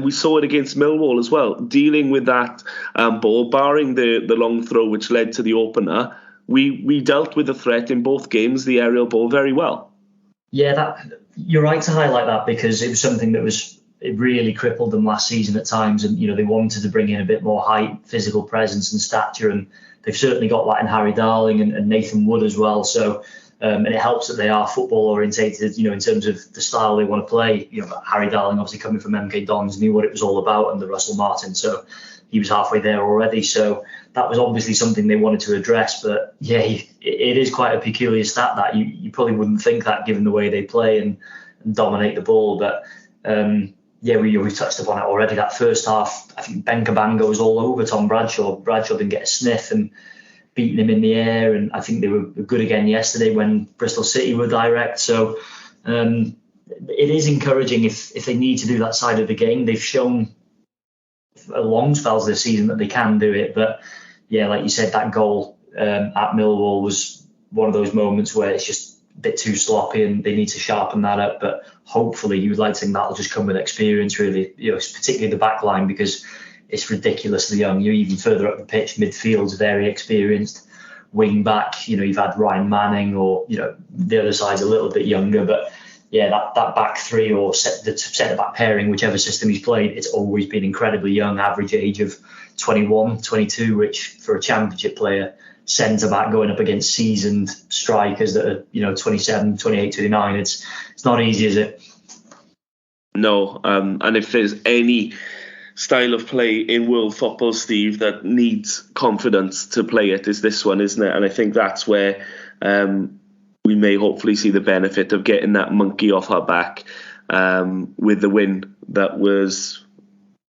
A: we saw it against Millwall as well. Dealing with that ball, barring the long throw which led to the opener, we dealt with the threat in both games, the aerial ball, very well.
C: Yeah, you're right to highlight that, because it was something that it really crippled them last season at times, and they wanted to bring in a bit more height, physical presence and stature, and they've certainly got that in Harry Darling and Nathan Wood as well. So and it helps that they are football orientated, in terms of the style they want to play. Harry Darling, obviously coming from MK Dons, knew what it was all about, and the Russell Martin, so he was halfway there already. So that was obviously something they wanted to address. But yeah, it is quite a peculiar stat that you probably wouldn't think that, given the way they play and dominate the ball. But yeah, we touched upon it already. That first half, I think Ben Cabango was all over Tom Bradshaw. Bradshaw didn't get a sniff and beating him in the air. And I think they were good again yesterday when Bristol City were direct. So it is encouraging if they need to do that side of the game. They've shown long spells this season that they can do it. But yeah, like you said, that goal at Millwall was one of those moments where it's just a bit too sloppy and they need to sharpen that up. But hopefully you would like to think that'll just come with experience, really, particularly the back line, because it's ridiculously young. You're even further up the pitch, midfield's very experienced. Wing back, you've had Ryan Manning, or the other side's a little bit younger. But yeah, that back 3 or centre back pairing, whichever system he's played, it's always been incredibly young, average age of 21, 22, which for a championship player, centre back going up against seasoned strikers that are 27, 28, 29, it's not easy, is it?
A: No, and if there's any style of play in world football, Steve, that needs confidence to play it, is this one, isn't it? And I think that's where we may hopefully see the benefit of getting that monkey off our back with the win. That was,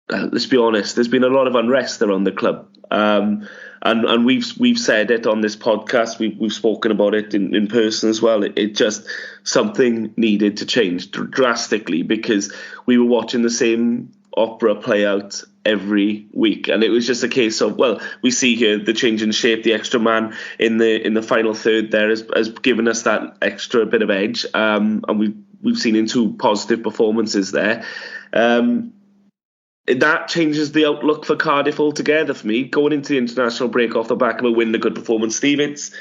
A: let's be honest, there's been a lot of unrest around the club. And we've said it on this podcast. We've spoken about it in person as well. It just, something needed to change drastically, because we were watching the same opera play out every week, and it was just a case of, well, we see here the change in shape, the extra man in the final third there has given us that extra bit of edge, and we've seen in 2 positive performances there. That changes the outlook for Cardiff altogether for me. Going into the international break off the back of a win, a good performance, Steve, it's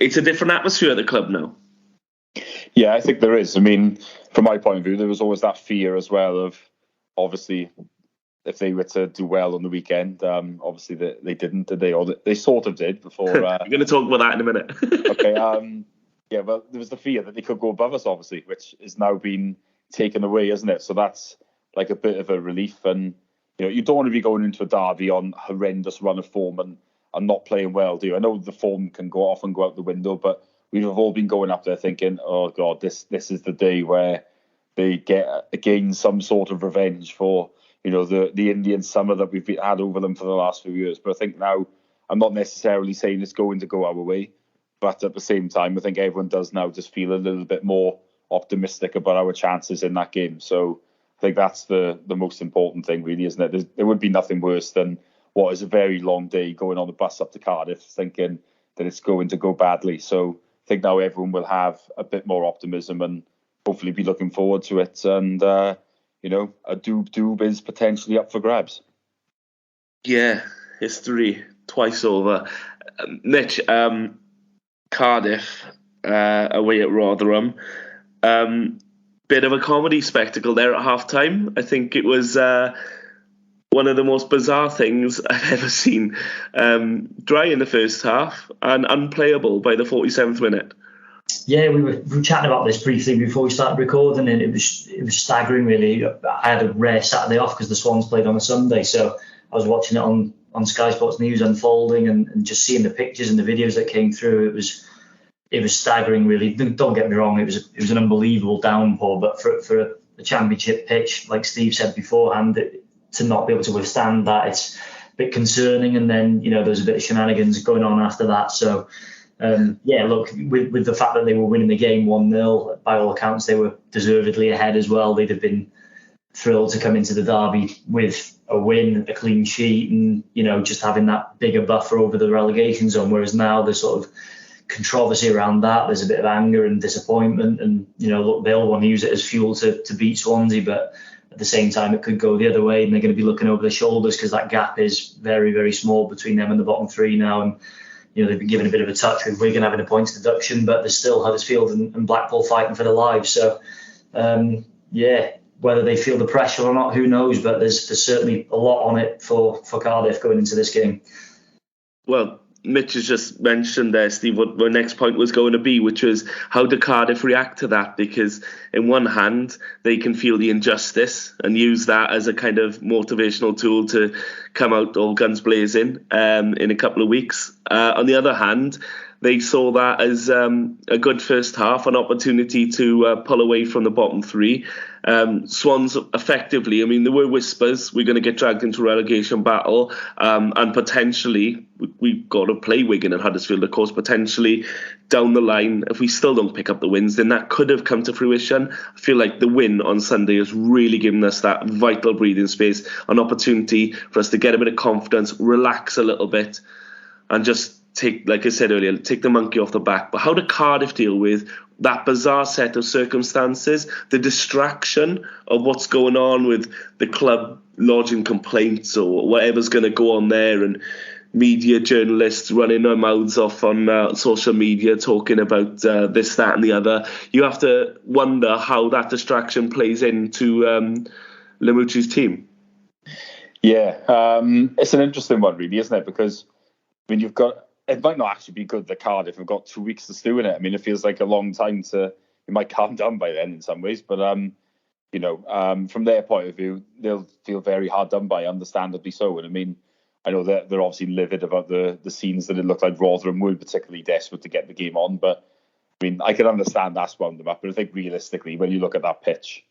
A: a different atmosphere at the club now.
B: Yeah, I think there is. I mean, from my point of view, there was always that fear as well of, obviously, if they were to do well on the weekend, obviously they didn't, did they? Or they sort of did before.
A: We're going to talk about that in a minute.
B: Okay. Yeah, well, there was the fear that they could go above us, obviously, which is now been taken away, isn't it? So that's like a bit of a relief. And you don't want to be going into a derby on horrendous run of form and not playing well, do you? I know the form can go off and go out the window, but we've all been going up there thinking, oh God, this is the day where they gain some sort of revenge for, the Indian summer that we've had over them for the last few years. But I think now, I'm not necessarily saying it's going to go our way, but at the same time, I think everyone does now just feel a little bit more optimistic about our chances in that game. So I think that's the most important thing, really, isn't it? There would be nothing worse than what is a very long day going on the bus up to Cardiff, thinking that it's going to go badly. So I think now everyone will have a bit more optimism and hopefully be looking forward to it. And, a doob is potentially up for grabs.
A: Yeah, history twice over. Mitch, Cardiff away at Rotherham. Bit of a comedy spectacle there at half-time. I think it was one of the most bizarre things I've ever seen. Dry in the first half and unplayable by the 47th minute.
C: Yeah, we were chatting about this briefly before we started recording, and it was staggering, really. I had a rare Saturday off because the Swans played on a Sunday, so I was watching it on Sky Sports News unfolding and just seeing the pictures and the videos that came through. It was staggering, really. Don't get me wrong, it was an unbelievable downpour, but for a championship pitch, like Steve said beforehand, to not be able to withstand that, it's a bit concerning. And then, there's a bit of shenanigans going on after that. So, look, with the fact that they were winning the game 1-0, by all accounts, they were deservedly ahead as well. They'd have been thrilled to come into the derby with a win, a clean sheet, and, just having that bigger buffer over the relegation zone. Whereas now there's sort of controversy around that. There's a bit of anger and disappointment, and, look, they'll want to use it as fuel to beat Swansea, but at the same time, it could go the other way, and they're going to be looking over their shoulders because that gap is very, very small between them and the bottom three now. And they've been given a bit of a touch with Wigan having a points deduction, but there's still Huddersfield and Blackpool fighting for their lives. So, whether they feel the pressure or not, who knows? But there's certainly a lot on it for Cardiff going into this game.
A: Well, Mitch has just mentioned there, Steve, what my next point was going to be, which was how do Cardiff react to that? Because in one hand, they can feel the injustice and use that as a kind of motivational tool to come out all guns blazing in a couple of weeks. On the other hand, they saw that as a good first half, an opportunity to pull away from the bottom three. Swans effectively, there were whispers, we're going to get dragged into a relegation battle, and potentially, we've got to play Wigan and Huddersfield, of course, potentially down the line, if we still don't pick up the wins, then that could have come to fruition. I feel like the win on Sunday has really given us that vital breathing space, an opportunity for us to get a bit of confidence, relax a little bit, and just take, like I said earlier, take the monkey off the back. But how do Cardiff deal with that bizarre set of circumstances, the distraction of what's going on with the club lodging complaints or whatever's going to go on there, and media journalists running their mouths off on social media talking about this, that and the other? You have to wonder how that distraction plays into Lamouchi's team.
B: Yeah, it's an interesting one, really, isn't it? Because it might not actually be good that Cardiff have got 2 weeks to stew in it. it feels like a long time you might calm down by then in some ways. But, from their point of view, they'll feel very hard done by, understandably so. And I know that they're obviously livid about the scenes that it looked like Rotherham were particularly desperate to get the game on. But, I can understand that's wound them up. But I think realistically, when you look at that pitch,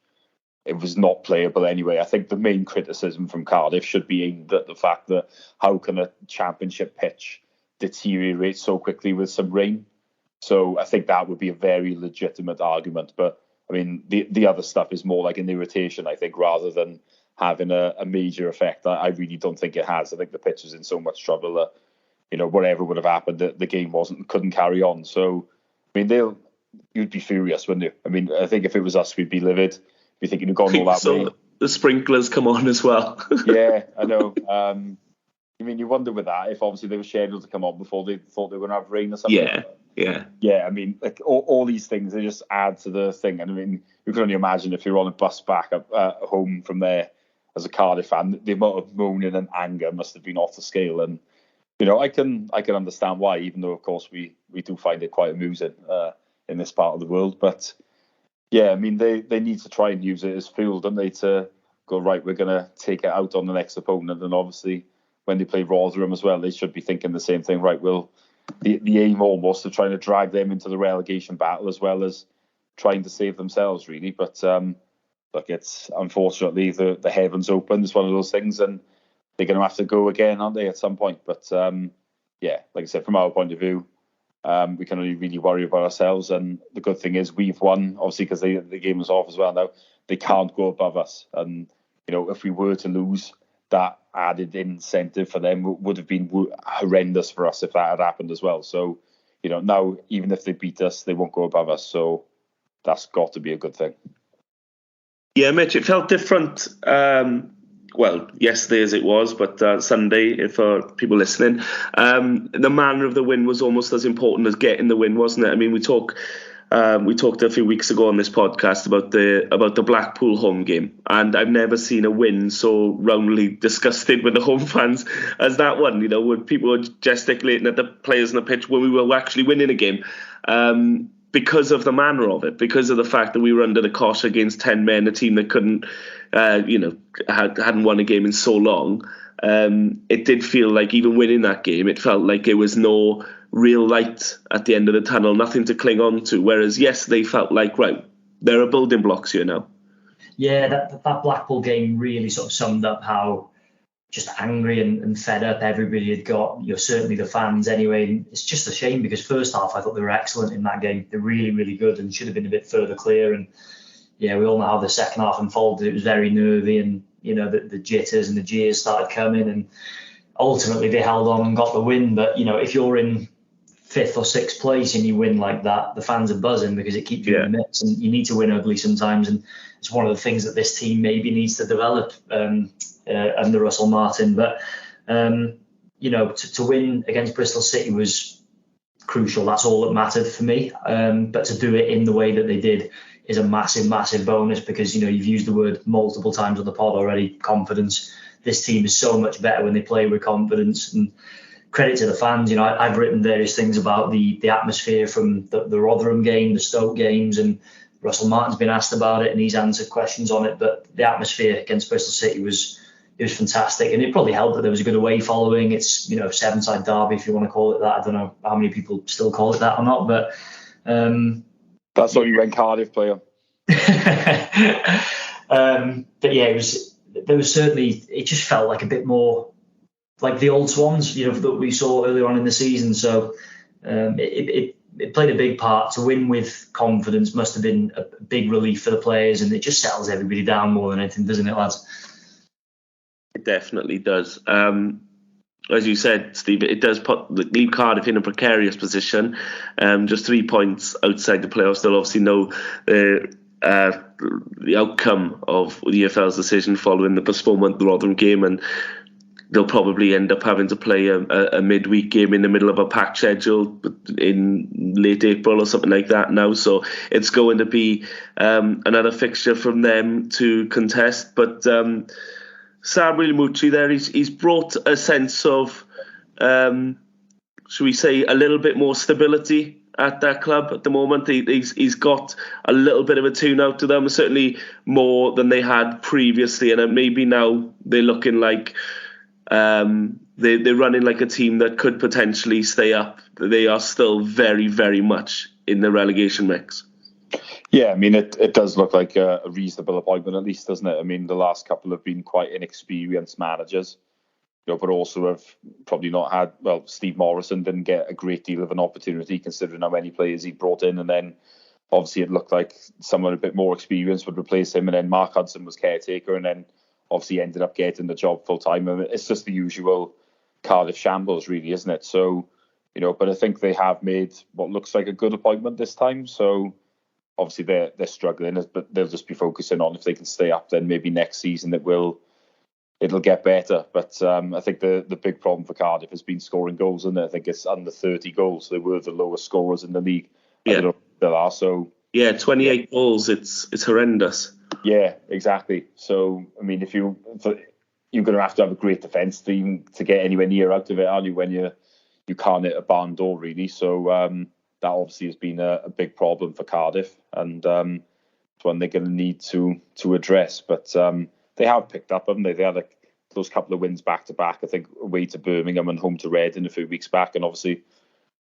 B: it was not playable anyway. I think the main criticism from Cardiff should be aimed at the fact that how can a championship pitch deteriorate so quickly with some rain? So I think that would be a very legitimate argument. But the other stuff is more like an irritation, I think, rather than having a major effect. I really don't think it has. I think the pitch is in so much trouble that, whatever would have happened, the game couldn't carry on. So, you'd be furious, wouldn't you? I think if it was us, we'd be livid. We'd thinking you've gone all that way.
A: The sprinklers come on as well.
B: Yeah, I know. You wonder with that if obviously they were scheduled to come on before they thought they were going to have rain or something. Yeah. Like all these things, they just add to the thing. And you can only imagine if you're on a bus back up home from there as a Cardiff fan, the amount of moaning and anger must have been off the scale. And I can understand why, even though of course we do find it quite amusing in this part of the world. But yeah, they need to try and use it as fuel, don't they, to go, right, we're going to take it out on the next opponent. And obviously, when they play Rotherham as well, they should be thinking the same thing, right? Well, the aim almost of trying to drag them into the relegation battle as well as trying to save themselves, really. But look, it's unfortunately the heavens open. It's one of those things, and they're going to have to go again, aren't they, at some point? But yeah, like I said, from our point of view, we can only really worry about ourselves. And the good thing is we've won, obviously, because the game was off as well now. They can't go above us. And, if we were to lose, that added incentive for them would have been horrendous for us if that had happened as well. So, now, even if they beat us, they won't go above us. So that's got to be a good thing.
A: Yeah, Mitch, it felt different. Well, yesterday as it was, but Sunday, for people listening, the manner of the win was almost as important as getting the win, wasn't it? I mean, we talked a few weeks ago on this podcast about the Blackpool home game, and I've never seen a win so roundly disgusted with the home fans as that one. When people were gesticulating at the players on the pitch when we were actually winning a game. Because of the manner of it, because of the fact that we were under the cosh against 10 men, a team that couldn't, hadn't won a game in so long. It did feel like even winning that game, it felt like there was no real light at the end of the tunnel, nothing to cling on to. Whereas yesterday felt like, right, there are building blocks here now.
C: Yeah, that Blackpool game really sort of summed up how just angry and fed up everybody had got, certainly the fans anyway. It's just a shame because first half I thought they were excellent in that game. They're really, really good and should have been a bit further clear. And yeah, we all know how the second half unfolded. It was very nervy and, the jitters and the jeers started coming and ultimately they held on and got the win. But, if you're in 5th or 6th place and you win like that, the fans are buzzing because it keeps you in the mix and you need to win ugly sometimes. And it's one of the things that this team maybe needs to develop under Russell Martin. But, to win against Bristol City was crucial. That's all that mattered for me. But to do it in the way that they did is a massive, massive bonus because, you've used the word multiple times on the pod already, confidence. This team is so much better when they play with confidence. And credit to the fans. I've written various things about the atmosphere from the Rotherham game, the Stoke games, and Russell Martin's been asked about it and he's answered questions on it. But the atmosphere against Bristol City was fantastic, and it probably helped that there was a good away following. It's seven-side derby, if you want to call it that. I don't know how many people still call it that or not, but
B: that's all you went Cardiff player.
C: But yeah, there was certainly, it just felt like a bit more like the old Swans, that we saw earlier on in the season. So it played a big part. To win with confidence must have been a big relief for the players, and it just settles everybody down more than anything, doesn't it, lads?
A: It definitely does. As you said, Steve, it does leave Cardiff in a precarious position. Just 3 points outside the playoffs. They'll obviously know the outcome of the EFL's decision following the postponement of the Rotherham game, and they'll probably end up having to play a midweek game in the middle of a packed schedule in late April or something like that now. So it's going to be another fixture from them to contest. But Samuel Mucci there, he's brought a sense of, should we say, a little bit more stability at that club at the moment. He's got a little bit of a tune out to them, certainly more than they had previously. And maybe now they're looking like they're running like a team that could potentially stay up. They are still very, very much in the relegation mix.
B: Yeah, I mean, it does look like a reasonable appointment, at least, doesn't it? I mean, the last couple have been quite inexperienced managers, but also have probably not had, Steve Morrison didn't get a great deal of an opportunity considering how many players he brought in. And then obviously it looked like someone a bit more experienced would replace him. And then Mark Hudson was caretaker and then obviously ended up getting the job full time. I mean, it's just the usual Cardiff shambles, really, isn't it? So, but I think they have made what looks like a good appointment this time. So obviously they're struggling, but they'll just be focusing on if they can stay up, then maybe next season it'll get better. But I think the big problem for Cardiff has been scoring goals, and I think it's under 30 goals. They were the lowest scorers in the league. I don't know if they are. So 28
A: goals. It's horrendous.
B: Yeah, exactly. So I mean, you're going to have a great defence to get anywhere near out of it, aren't you? When you can't hit a barn door, really. So that obviously has been a big problem for Cardiff, and it's one they're going to need to address. But they have picked up, haven't they? They had those couple of wins back to back. I think away to Birmingham and home to Reading a few weeks back, and obviously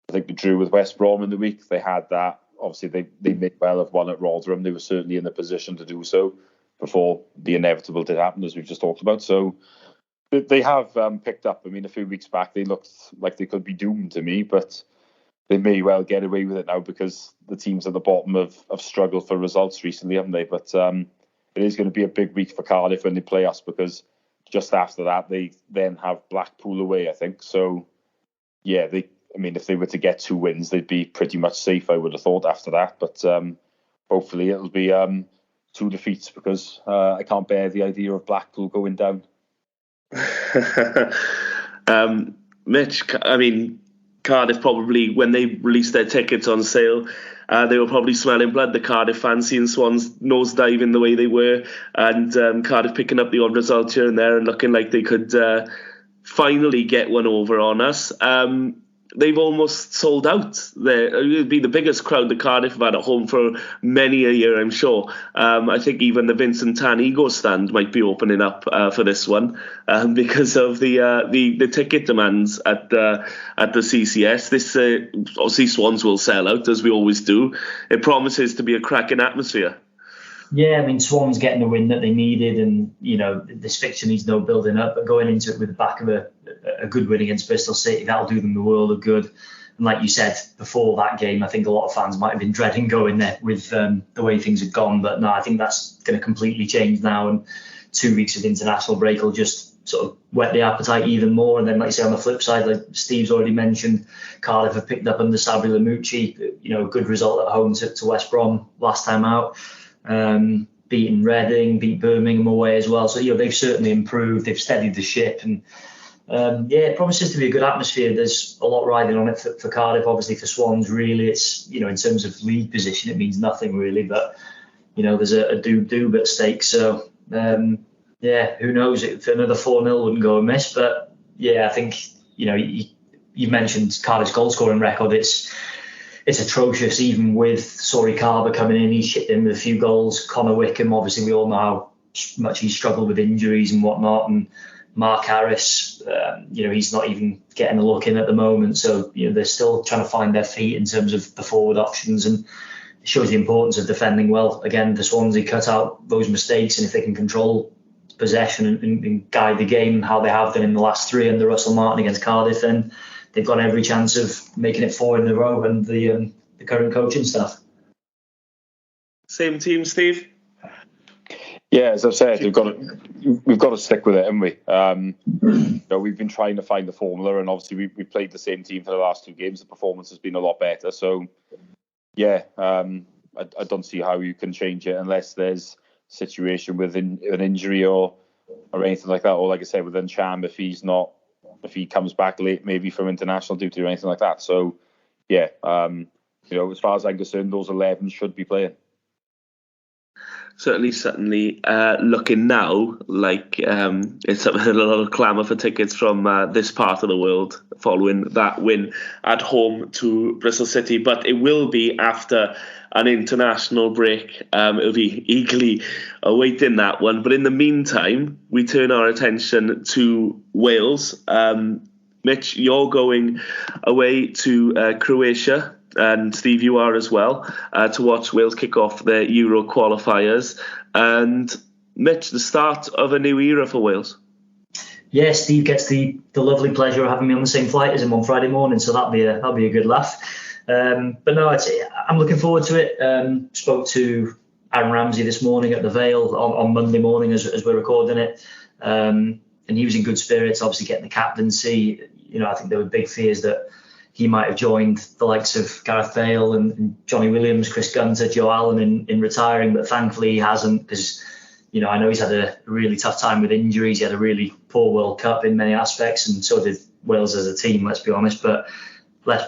B: I think they drew with West Brom in the week. They had that. Obviously they may well have won at Rotherham. They were certainly in the position to do so. before the inevitable did happen, as we've just talked about. So they have picked up. I mean, a few weeks back, they looked like they could be doomed to me, but they may well get away with it now because the teams at the bottom have struggled for results recently, haven't they? But it is going to be a big week for Cardiff when they play us, because just after that, they then have Blackpool away, I think. So, yeah, if they were to get 2 wins, they'd be pretty much safe, I would have thought, after that. But hopefully it'll be 2 defeats, because I can't bear the idea of Blackpool going down.
A: Mitch, I mean, Cardiff probably, when they released their tickets on sale, they were probably smelling blood, the Cardiff fans, seeing Swans nosediving the way they were, and Cardiff picking up the odd result here and there and looking like they could finally get one over on us. They've almost sold out. It'll be the biggest crowd that Cardiff have had at home for many a year, I'm sure. I think even the Vincent Tan Ego stand might be opening up for this one because of the ticket demands at the CCS. This obviously Swans will sell out, as we always do. It promises to be a cracking atmosphere.
C: Yeah, I mean, Swans getting the win that they needed, and this fixture needs no building up, but going into it with the back of a good win against Bristol City, that'll do them the world of good. And like you said before that game, I think a lot of fans might have been dreading going there with the way things had gone, but no, I think that's going to completely change now, and 2 weeks of international break will just sort of whet the appetite even more. And then, like you say, on the flip side, like Steve's already mentioned, Cardiff have picked up under Sabri Lamucci, a good result at home to West Brom last time out. Beaten Reading, beat Birmingham away as well. So, they've certainly improved. They've steadied the ship. And, it promises to be a good atmosphere. There's a lot riding on it for Cardiff. Obviously, for Swans, really, it's, in terms of league position, it means nothing, really. But, there's a do at stake. So, who knows? If another 4-0 wouldn't go amiss. But, I think, you mentioned Cardiff's goal-scoring record. It's atrocious, even with Sori Carver coming in. He's chipped in with a few goals. Connor Wickham, obviously, we all know how much he's struggled with injuries and whatnot. And Mark Harris, he's not even getting a look in at the moment. So, they're still trying to find their feet in terms of the forward options. And it shows the importance of defending well. Again, the Swansea cut out those mistakes. And if they can control possession and guide the game how they have done in the last 3 under Russell Martin against Cardiff, then they've got every chance of making it 4 in a row, and the current coaching staff.
A: Same team, Steve?
B: Yeah, as I've said, we've got to stick with it, haven't we? We've been trying to find the formula, and obviously we played the same team for the last 2 games. The performance has been a lot better. So, I don't see how you can change it unless there's a situation with an injury or anything like that. Or, like I said, with Ncham, if he comes back late, maybe from international duty or anything like that. So, as far as I'm concerned, those 11 should be playing.
A: Certainly looking now like it's a lot of clamour for tickets from this part of the world following that win at home to Bristol City. But it will be after an international break. It'll be eagerly awaiting that one. But in the meantime, we turn our attention to Wales. Mitch, you're going away to Croatia. And Steve, you are as well, to watch Wales kick off their Euro qualifiers. And Mitch, the start of a new era for Wales.
C: Yeah, Steve gets the lovely pleasure of having me on the same flight as him on Friday morning, so that'll be a good laugh. But no, I'm looking forward to it. Spoke to Aaron Ramsey this morning at the Vale on Monday morning as we're recording it, and he was in good spirits. Obviously, getting the captaincy. I think there were big fears that he might have joined the likes of Gareth Bale and Johnny Williams, Chris Gunter, Joe Allen in retiring, but thankfully he hasn't, because I know he's had a really tough time with injuries. He had a really poor World Cup in many aspects, and so did Wales as a team, let's be honest. But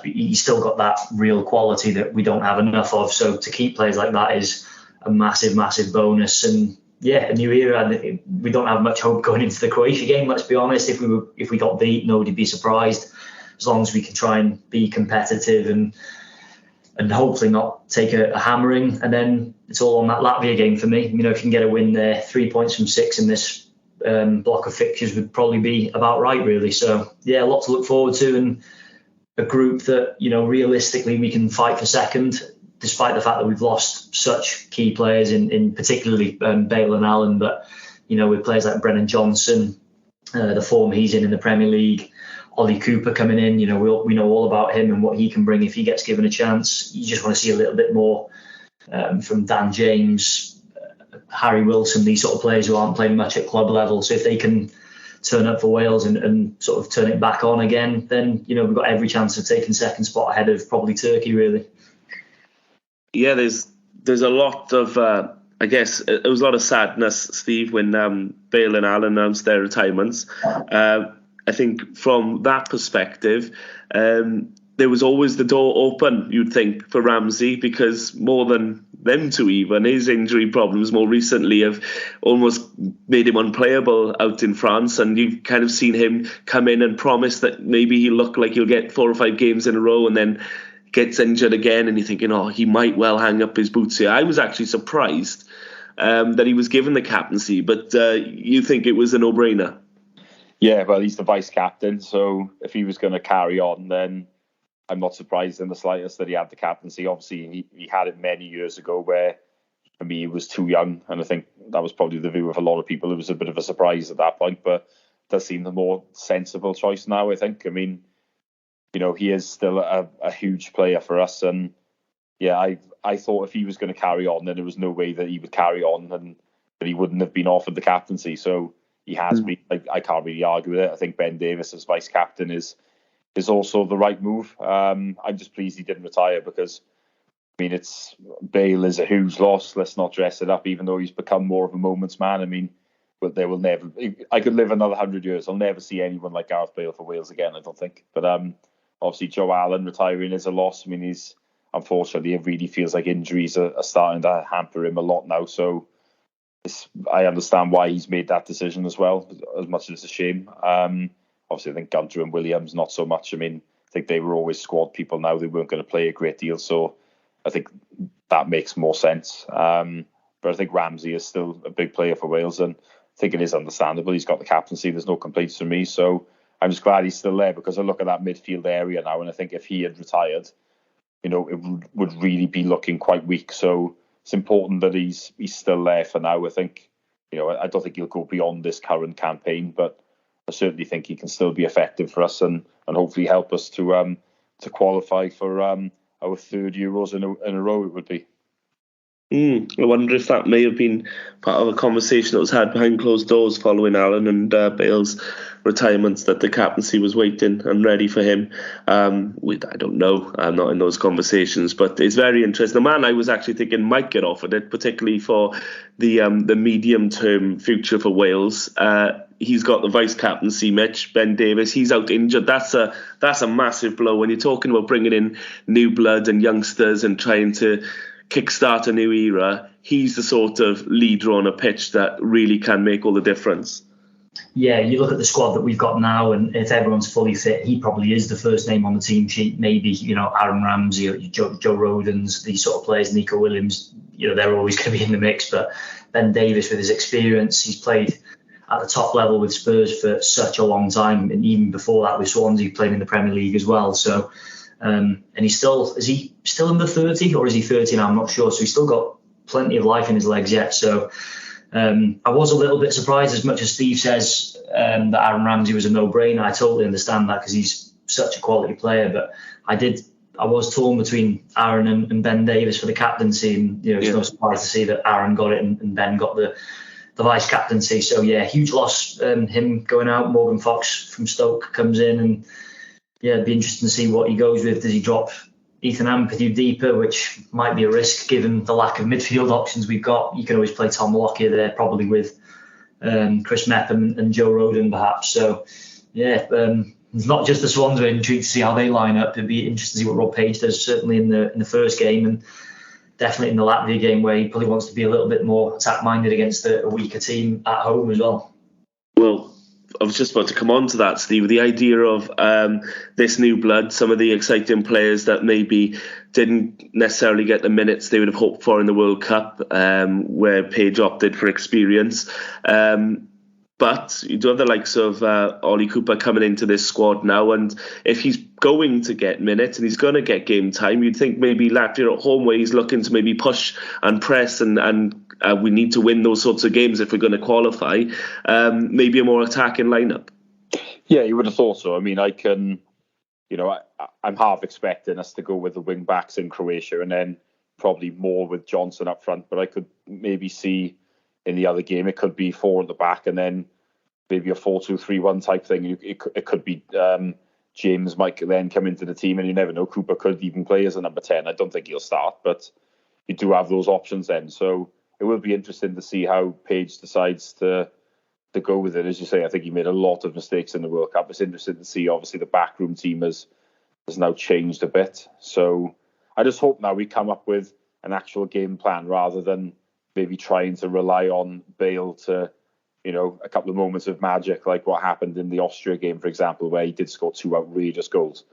C: he's still got that real quality that we don't have enough of. So to keep players like that is a massive, massive bonus. And a new era. We don't have much hope going into the Croatia game, let's be honest. If we got beat, nobody'd be surprised. As long as we can try and be competitive and hopefully not take a hammering. And then it's all on that Latvia game for me. If you can get a win there, 3 points from 6 in this block of fixtures would probably be about right, really. So, a lot to look forward to, and a group that, realistically we can fight for second. despite the fact that we've lost such key players in particularly Bale and Allen, but with players like Brennan Johnson, the form he's in the Premier League, Ollie Cooper coming in, we know all about him and what he can bring if he gets given a chance. You just want to see a little bit more from Dan James, Harry Wilson, these sort of players who aren't playing much at club level. So if they can turn up for Wales and sort of turn it back on again, then we've got every chance of taking second spot ahead of probably Turkey, really.
A: Yeah, there's a lot of I guess it was a lot of sadness, Steve, when Bale and Allen announced their retirements. I think from that perspective, there was always the door open, you'd think, for Ramsey, because more than them two even, his injury problems more recently have almost made him unplayable out in France, and you've kind of seen him come in and promise that maybe he'll look like he'll get 4 or 5 games in a row and then gets injured again, and you're thinking, he might well hang up his boots here. I was actually surprised that he was given the captaincy, but you think it was a no-brainer?
B: Yeah, well, he's the vice captain, so if he was going to carry on, then I'm not surprised in the slightest that he had the captaincy. Obviously, he had it many years ago where, for me, he was too young, and I think that was probably the view of a lot of people. It was a bit of a surprise at that point, but it does seem the more sensible choice now, I think. I mean, he is still a huge player for us, and yeah, I thought if he was going to carry on, then there was no way that he would carry on and that he wouldn't have been offered the captaincy. So he has been. I can't really argue with it. I think Ben Davies as vice captain is also the right move. I'm just pleased he didn't retire, because I mean, Bale is a huge loss. Let's not dress it up, even though he's become more of a moments man. I mean, but there will never. I could live another 100 years. I'll never see anyone like Gareth Bale for Wales again, I don't think. But obviously, Joe Allen retiring is a loss. I mean, unfortunately, it really feels like injuries are starting to hamper him a lot now. So I understand why he's made that decision as well, as much as it's a shame. Obviously, I think Gunter and Williams, not so much. I mean, I think they were always squad people now. They weren't going to play a great deal. So I think that makes more sense. But I think Ramsey is still a big player for Wales, and I think it is understandable. He's got the captaincy. There's no complaints from me. So I'm just glad he's still there, because I look at that midfield area now, and I think if he had retired, it would really be looking quite weak. So it's important that he's still there for now. I think, I don't think he'll go beyond this current campaign, but I certainly think he can still be effective for us and hopefully help us to qualify for our 3rd Euros in a row, it would be.
A: I wonder if that may have been part of a conversation that was had behind closed doors following Allen and Bale's retirements, that the captaincy was waiting and ready for him. I don't know. I'm not in those conversations, but it's very interesting. The man I was actually thinking might get offered it, particularly for the medium-term future for Wales. He's got the vice captaincy, Mitch, Ben Davies. He's out injured. That's a massive blow when you're talking about bringing in new blood and youngsters and trying to kickstart a new era. He's the sort of leader on a pitch that really can make all the difference.
C: Yeah, you look at the squad that we've got now, and if everyone's fully fit, he probably is the first name on the team sheet. Maybe, Aaron Ramsey or Joe Rodens, these sort of players, Nico Williams, they're always going to be in the mix. But Ben Davies, with his experience, he's played at the top level with Spurs for such a long time, and even before that with Swansea, playing in the Premier League as well. So, and is he still under 30 or is he 30 now? I'm not sure. So he's still got plenty of life in his legs yet. So I was a little bit surprised, as much as Steve says that Aaron Ramsey was a no-brainer. I totally understand that, because he's such a quality player. But I was torn between Aaron and Ben Davies for the captaincy, and it's no surprise to see that Aaron got it and Ben got the vice captaincy. So yeah, huge loss. Him going out. Morgan Fox from Stoke comes in, and yeah, it'd be interesting to see what he goes with. Does he drop Ethan Ampadu deeper, which might be a risk given the lack of midfield options we've got? You can always play Tom Lockyer there, probably with Chris Mepham and Joe Rodon perhaps. So yeah, it's not just the Swans. We're intrigued to see how they line up. It'd be interesting to see what Rob Page does, certainly in the first game, and definitely in the Latvia game, where he probably wants to be a little bit more attack-minded against a weaker team at home as well.
A: Well, I was just about to come on to that, Steve. The idea of this new blood, some of the exciting players that maybe didn't necessarily get the minutes they would have hoped for in the World Cup, where Page opted for experience. But you do have the likes of Ollie Cooper coming into this squad now, and if he's going to get minutes and he's going to get game time, you'd think maybe Latvia at home, where he's looking to maybe push and press, and we need to win those sorts of games if we're going to qualify, maybe a more attacking lineup.
B: Yeah, you would have thought so. I mean, I'm half expecting us to go with the wing backs in Croatia and then probably more with Johnson up front, but I could maybe see in the other game it could be 4 at the back and then maybe a 4-2-3-1 type thing. It could be James might then come into the team, and you never know, Cooper could even play as a number 10. I don't think he'll start, but you do have those options then. So it will be interesting to see how Page decides to go with it. As you say, I think he made a lot of mistakes in the World Cup. It's interesting to see, obviously, the backroom team has now changed a bit. So I just hope now we come up with an actual game plan rather than maybe trying to rely on Bale to, a couple of moments of magic like what happened in the Austria game, for example, where he did score 2 outrageous goals.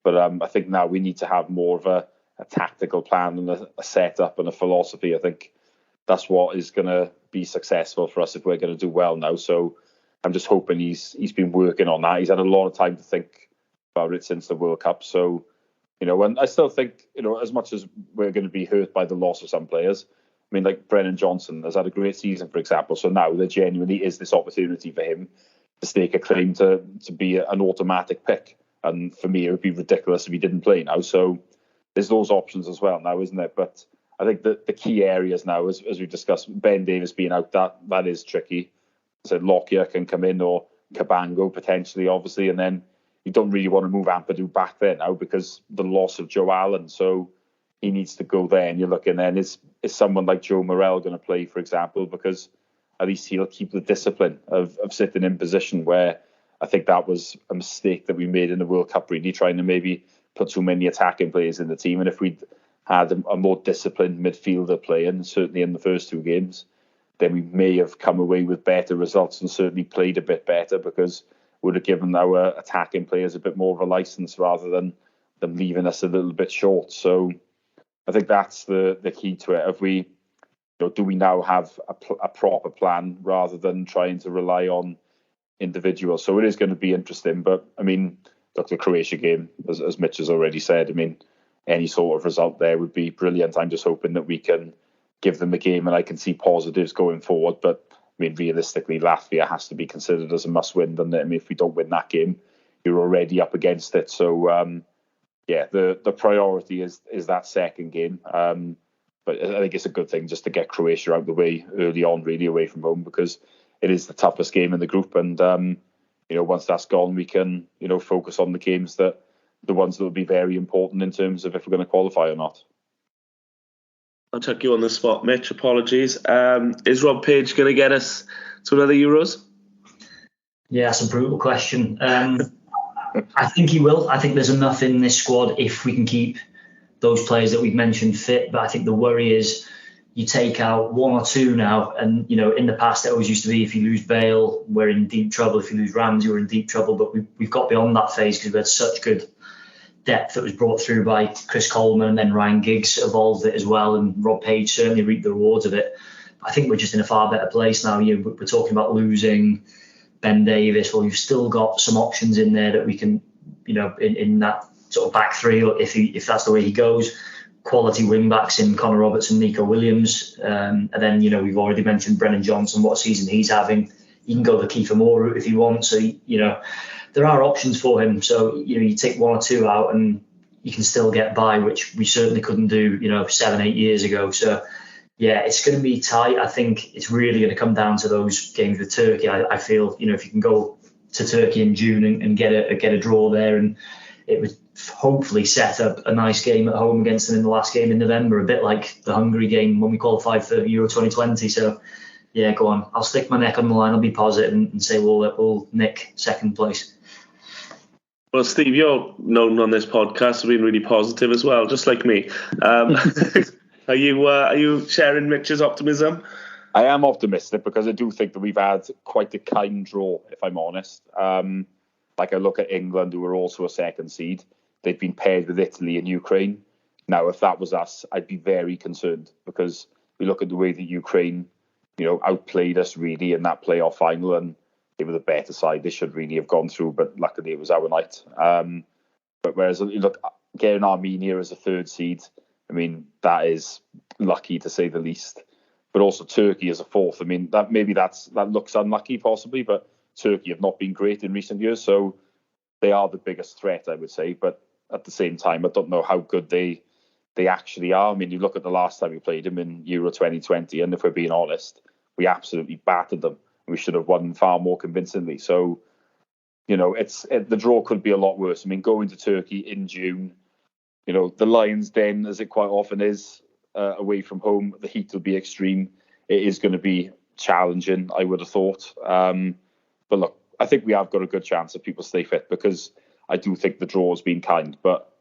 B: But I think now we need to have more of a tactical plan and a setup and a philosophy. I think that's what is going to be successful for us if we're going to do well now. So I'm just hoping he's been working on that. He's had a lot of time to think about it since the World Cup. So, and I still think, as much as we're going to be hurt by the loss of some players, I mean, like Brennan Johnson has had a great season, for example. So now there genuinely is this opportunity for him to stake a claim to be an automatic pick. And for me, it would be ridiculous if he didn't play now. So there's those options as well now, isn't there? But I think that the key areas now, as we've discussed, Ben Davies being out, that is tricky. So Lockyer can come in, or Cabango potentially, obviously, and then you don't really want to move Ampadu back there now because the loss of Joe Allen. So he needs to go there, and you're looking then, is someone like Joe Morrell going to play, for example, because at least he'll keep the discipline of sitting in position, where I think that was a mistake that we made in the World Cup, really trying to maybe put too many attacking players in the team. And if we'd had a more disciplined midfielder playing, certainly in the first 2 games, then we may have come away with better results and certainly played a bit better, because we would have given our attacking players a bit more of a license rather than them leaving us a little bit short. So I think that's the key to it. If we, do we now have a proper plan rather than trying to rely on individuals? So it is going to be interesting. But I mean, look, the Croatia game, as Mitch has already said, I mean, any sort of result there would be brilliant. I'm just hoping that we can give them a game and I can see positives going forward. But I mean, realistically, Latvia has to be considered as a must-win, doesn't it? I mean, if we don't win that game, you're already up against it. So, the priority is that second game. But I think it's a good thing just to get Croatia out of the way early on, really, away from home, because it is the toughest game in the group. And, once that's gone, we can, focus on the ones that will be very important in terms of if we're going to qualify or not.
A: I'll chuck you on the spot, Mitch. Apologies. Is Rob Page going to get us to another Euros?
C: Yeah, that's a brutal question. I think he will. I think there's enough in this squad if we can keep those players that we've mentioned fit. But I think the worry is you take out 1 or 2 now. And, in the past, it always used to be if you lose Bale, we're in deep trouble. If you lose Ramsey, we're in deep trouble. But we've got beyond that phase because we had such good depth that was brought through by Chris Coleman, and then Ryan Giggs evolved it as well, and Rob Page certainly reaped the rewards of it. I think we're just in a far better place now. We're talking about losing Ben Davies. Well, you've still got some options in there that we can, in that sort of back 3, or if that's the way he goes, quality wing backs in Connor Roberts and Nico Williams, and then we've already mentioned Brennan Johnson, what a season he's having. You can go the Kiefer Moore route if you want. So there are options for him. So, you take 1 or 2 out and you can still get by, which we certainly couldn't do, 7-8 years ago. So, yeah, it's going to be tight. I think it's really going to come down to those games with Turkey. I feel, if you can go to Turkey in June and get a draw there, and it would hopefully set up a nice game at home against them in the last game in November, a bit like the Hungary game when we qualified for Euro 2020. So, yeah, go on. I'll stick my neck on the line. I'll be positive and say we'll nick second place.
A: Well, Steve, you're known on this podcast for being really positive as well, just like me. Are you sharing Mitch's optimism?
B: I am optimistic because I do think that we've had quite a kind draw, if I'm honest. Like I look at England, who are also a second seed. They've been paired with Italy and Ukraine. Now, if that was us, I'd be very concerned, because we look at the way that Ukraine, outplayed us really in that playoff final, and they were the better side. They should really have gone through, but luckily it was our night. But whereas you look, getting Armenia as a third seed, I mean, that is lucky to say the least. But also Turkey as a fourth. I mean, that looks unlucky possibly, but Turkey have not been great in recent years, so they are the biggest threat, I would say. But at the same time, I don't know how good they actually are. I mean, you look at the last time we played them in Euro 2020, and if we're being honest, we absolutely battered them. We should have won far more convincingly. So, you know, the draw could be a lot worse. I mean, going to Turkey in June, you know, the Lions Den, as it quite often is, away from home, the heat will be extreme. It is going to be challenging, I would have thought. But look, I think we have got a good chance if people stay fit, because I do think the draw has been kind. But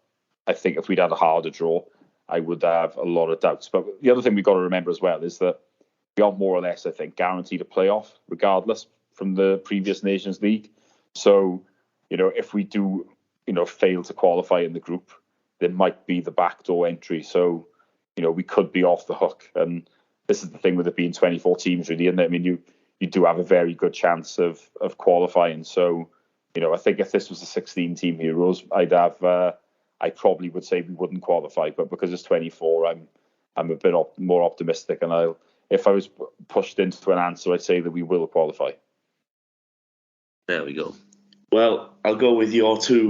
B: I think if we'd had a harder draw, I would have a lot of doubts. But the other thing we've got to remember as well is that we are more or less, I think, guaranteed a playoff, regardless, from the previous Nations League. So, you know, if we do, you know, fail to qualify in the group, there might be the backdoor entry. So, you know, we could be off the hook. And this is the thing with it being 24 teams, really, isn't it? I mean, you do have a very good chance of qualifying. So, you know, I think if this was a 16-team Euros, I probably would say we wouldn't qualify. But because it's 24, I'm a bit more optimistic. And if I was pushed into an answer, I'd say that we will qualify.
A: There we go. Well, I'll go with your two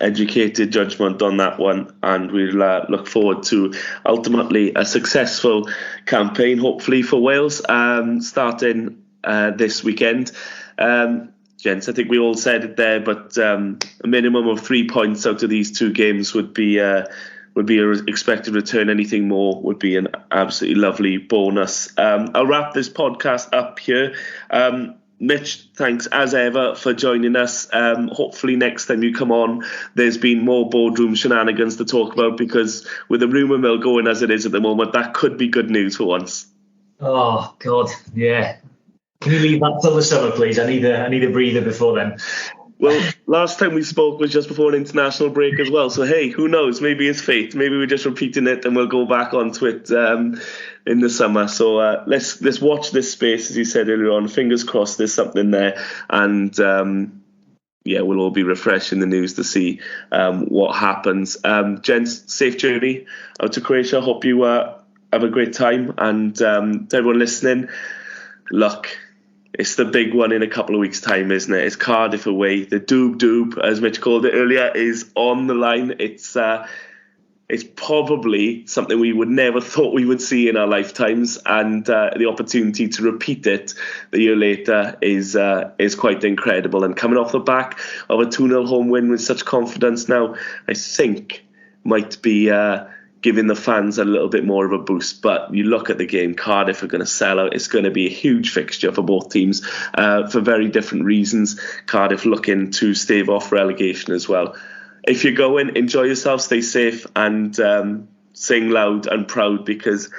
A: educated judgment on that one, and we'll look forward to ultimately a successful campaign, hopefully for Wales, starting this weekend. Gents, I think we all said it there, but a minimum of 3 points out of these two games would be a expected return. Anything more would be an absolutely lovely bonus. I'll wrap this podcast up here. Mitch, thanks as ever for joining us. Hopefully next time you come on, there's been more boardroom shenanigans to talk about, because with the rumour mill going as it is at the moment, that could be good news for once.
C: Oh, God, yeah. Can you leave that till the summer, please? I need a breather before then.
A: Well, last time we spoke was just before an international break as well. So, hey, who knows? Maybe it's fate. Maybe we're just repeating it and we'll go back onto it in the summer. So let's watch this space, as you said earlier on. Fingers crossed there's something there. And, we'll all be refreshed in the news to see what happens. Gents, safe journey out to Croatia. Hope you have a great time. And to everyone listening, look, it's the big one in a couple of weeks' time, isn't it? It's Cardiff away. The doob, as Mitch called it earlier, is on the line. It's probably something we would never thought we would see in our lifetimes, and the opportunity to repeat it the year later is quite incredible. And coming off the back of a 2-0 home win with such confidence now, I think might be giving the fans a little bit more of a boost. But you look at the game, Cardiff are going to sell out. It's going to be a huge fixture for both teams for very different reasons. Cardiff looking to stave off relegation as well. If you're going, enjoy yourself, stay safe, and sing loud and proud, because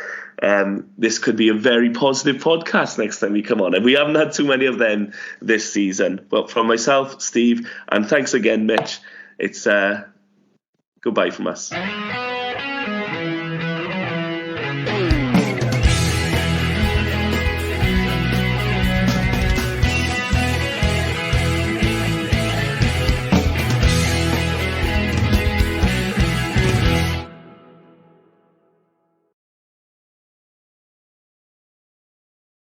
A: this could be a very positive podcast next time we come on. And we haven't had too many of them this season. But from myself, Steve, and thanks again, Mitch, it's goodbye from us.